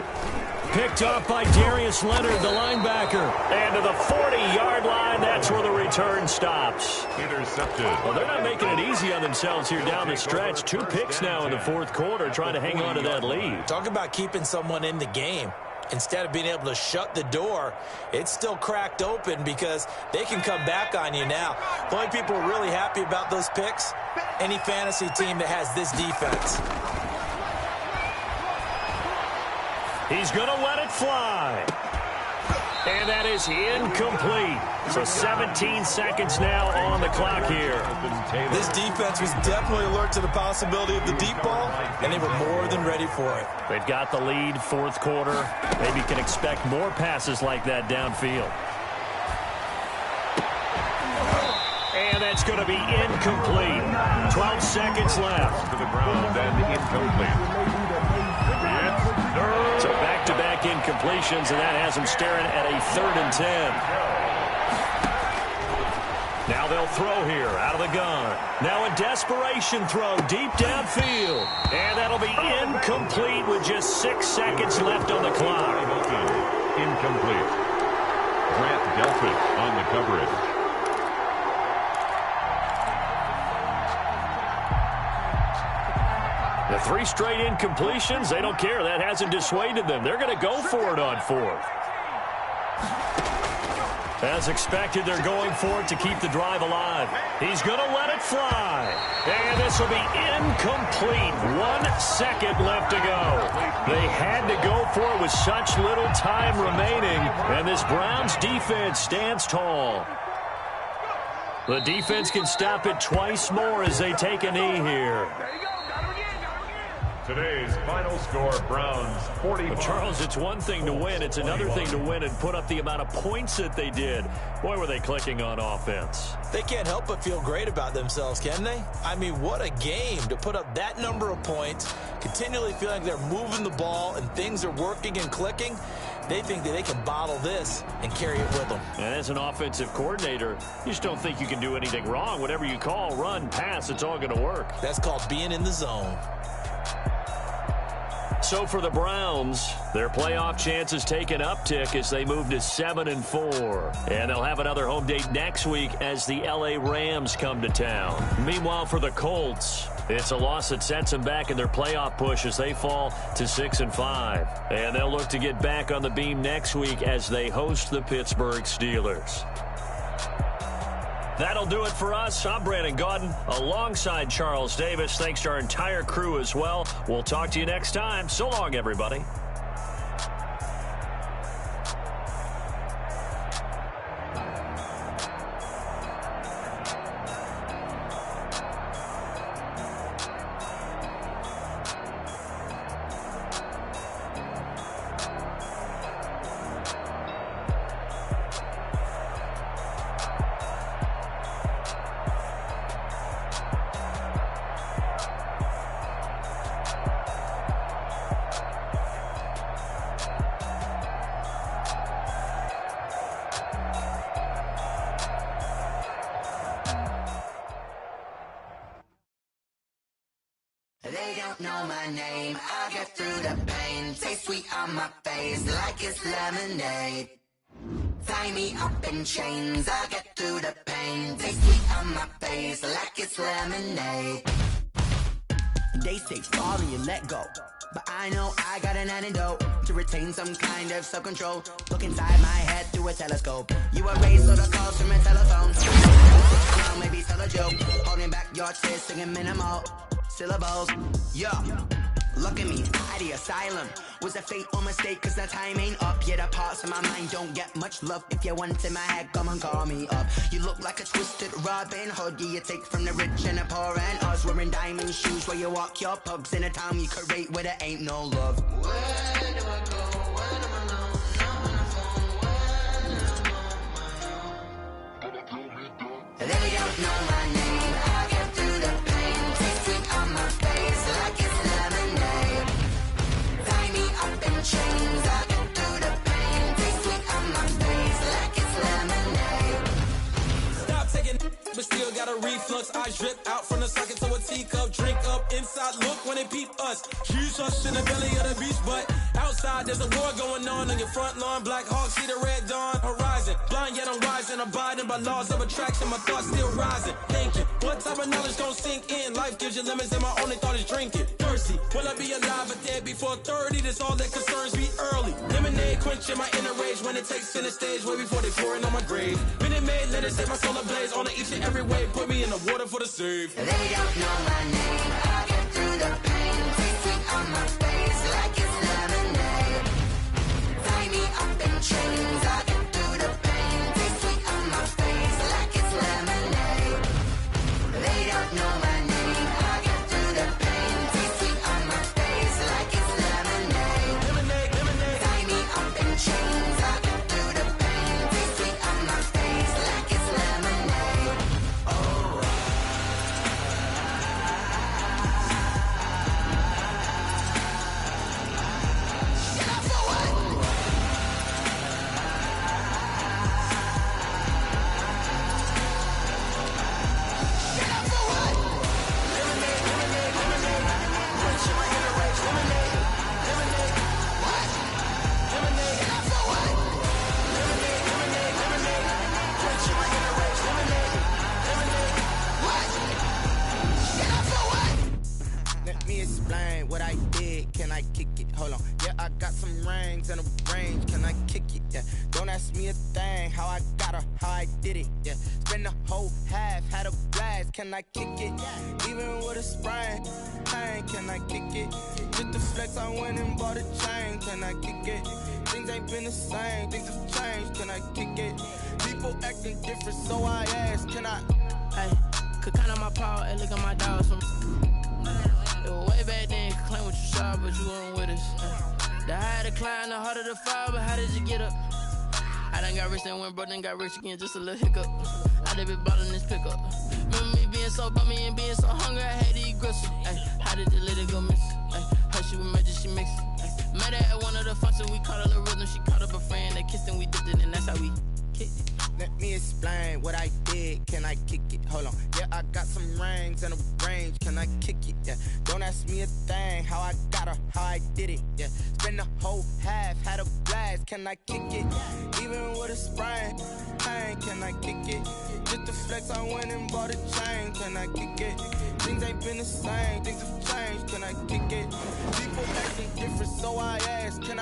S1: Picked off by Darius Leonard, the linebacker. And to the 40-yard line, that's where the return stops.
S2: Intercepted.
S1: Well, they're not making it easy on themselves here down the stretch. 2 picks now in the 4th quarter, trying to hang on to that lead.
S3: Talk about keeping someone in the game. Instead of being able to shut the door, it's still cracked open because they can come back on you now. The only people who are really happy about those picks, any fantasy team that has this defense.
S1: He's going to let it fly. And that is incomplete. So 17 seconds now on the clock here.
S3: This defense was definitely alert to the possibility of the deep ball, and they were more than ready for it.
S1: They've got the lead, 4th quarter. Maybe can expect more passes like that downfield. And that's going to be incomplete. 12 seconds left.
S2: To the ground and incomplete.
S1: So back-to-back incompletions, and that has them staring at a 3rd and 10. Now they'll throw here out of the gun. Now a desperation throw deep downfield. And that'll be incomplete with just 6 seconds left on the clock.
S2: Incomplete. Grant Delpit on the coverage.
S1: The 3 straight incompletions, they don't care. That hasn't dissuaded them. They're going to go for it on 4th. As expected, they're going for it to keep the drive alive. He's going to let it fly. And this will be incomplete. 1 second left to go. They had to go for it with such little time remaining. And this Browns defense stands tall. The defense can stop it twice more as they take a knee here.
S2: Today's final score, Browns 45.
S1: But Charles, it's one thing to win. It's another thing to win and put up the amount of points that they did. Boy, were they clicking on offense.
S3: They can't help but feel great about themselves, can they? I mean, what a game to put up that number of points, continually feeling like they're moving the ball and things are working and clicking. They think that they can bottle this and carry it with them.
S1: And as an offensive coordinator, you just don't think you can do anything wrong. Whatever you call, run, pass, it's all going to work.
S3: That's called being in the zone.
S1: So for the Browns, their playoff chances take an uptick as they move to 7-4. And they'll have another home date next week as the LA Rams come to town. Meanwhile, for the Colts, it's a loss that sets them back in their playoff push as they fall to 6-5. And they'll look to get back on the beam next week as they host the Pittsburgh Steelers. That'll do it for us. I'm Brandon Gaudin alongside Charles Davis. Thanks to our entire crew as well. We'll talk to you next time. So long, everybody.
S13: They don't know my name. I get through the pain. Taste sweet on my face like it's lemonade. Tie me up in chains. I get through the pain. Taste sweet on my face like it's lemonade.
S6: They say fall and you let go.
S13: But I know I got an antidote to retain some kind of self-control. Look inside my head through a telescope. You erase all the calls from a telephone. Well, maybe tell a joke. Holding back your tears, singing minimal syllables. Yeah. Look at me, at the asylum. Was a fate or mistake, cause the time ain't up. Yeah, the parts of my mind don't get much love. If you want in my head, come and call me up. You look like a twisted Robin Hood. Yeah, you take from the rich and the poor and us. Wearing diamond shoes where you walk your pugs. In a town you create where there ain't no love. Where do I go? When I'm alone? I'm on the phone. When I'm on my own. They don't know my name. I get through the pain. Taste sweet on my face like it's lemonade. Tie me up in chains. I get through the pain. Taste sweet on my face like it's lemonade.
S14: Stop taking but still got a reflux. I drip out from the socket to a teacup. Drink up inside, look when they peep us. Huge us in the belly of the beach, but outside there's a war going on your front lawn. Black Hawk, see the red dawn horizon. Blind yet I'm rising, abiding by laws of attraction. My thoughts still rising. Thinking, what type of knowledge gon' sink in? Life gives you lemons and my only thought is drinking. Thirsty, will I be alive or dead before 30? That's all that concerns me early. Lemonade quenching my inner rage when it takes center stage way before they pour it on my grave. Minute Maid, let it set my soul ablaze on each and every way. Put me in the water for the save.
S13: They don't know my name. I get through the pain. Taste sweet on my face like it's lemonade. Tie me up in chains. I get through the pain. Taste sweet on my face like it's lemonade. They don't know my name. I get through the pain. Taste sweet on my face like it's lemonade. Lemonade, lemonade. Tie me up in chains. I get through the pain. Taste sweet on my face like it's lemonade. Oh.
S15: Let me explain what I did. Can I kick it? Hold on. Yeah, I got some rings and a range. Can I kick it? Yeah. Don't ask me a thing. How I got her, how I did it. Yeah. Spend the whole half, had a blast. Can I kick it? Even with a sprain. Pain, can I kick it? Just the flex, I went and bought a chain. Can I kick it? Things ain't been the same. Things have changed. Can I kick it? People acting different, so I ask. Can I?
S16: Hey, could count on my power and look at my dogs from. It was way back then, could claim what you saw, but you weren't with us. The higher the climb, the harder the fall, but how did you get up? I done got rich and went broke, then got rich again, just a little hiccup. I done been bottling this pickup. Remember me being so bummy and being so hungry, I had to eat gristle. Ay, how did the lady go miss? Ay, her she was magic, she mixed. Ay, met her at one of the functions, we caught a little rhythm, she caught up a friend, they kissed and we dipped it, and that's how we kicked it.
S15: Let me explain what I did. Can I kick it? Hold on. Yeah, I got some rings and a range. Can I kick it? Yeah. Don't ask me a thing. How I got her, how I did it. Yeah. Spend the whole half, had a blast. Can I kick it? Even with a sprain. Pain, can I kick it? Just the flex, I went and bought a chain. Can I kick it? Things ain't been the same. Things have changed. Can I kick it? People acting different, so I ask. Can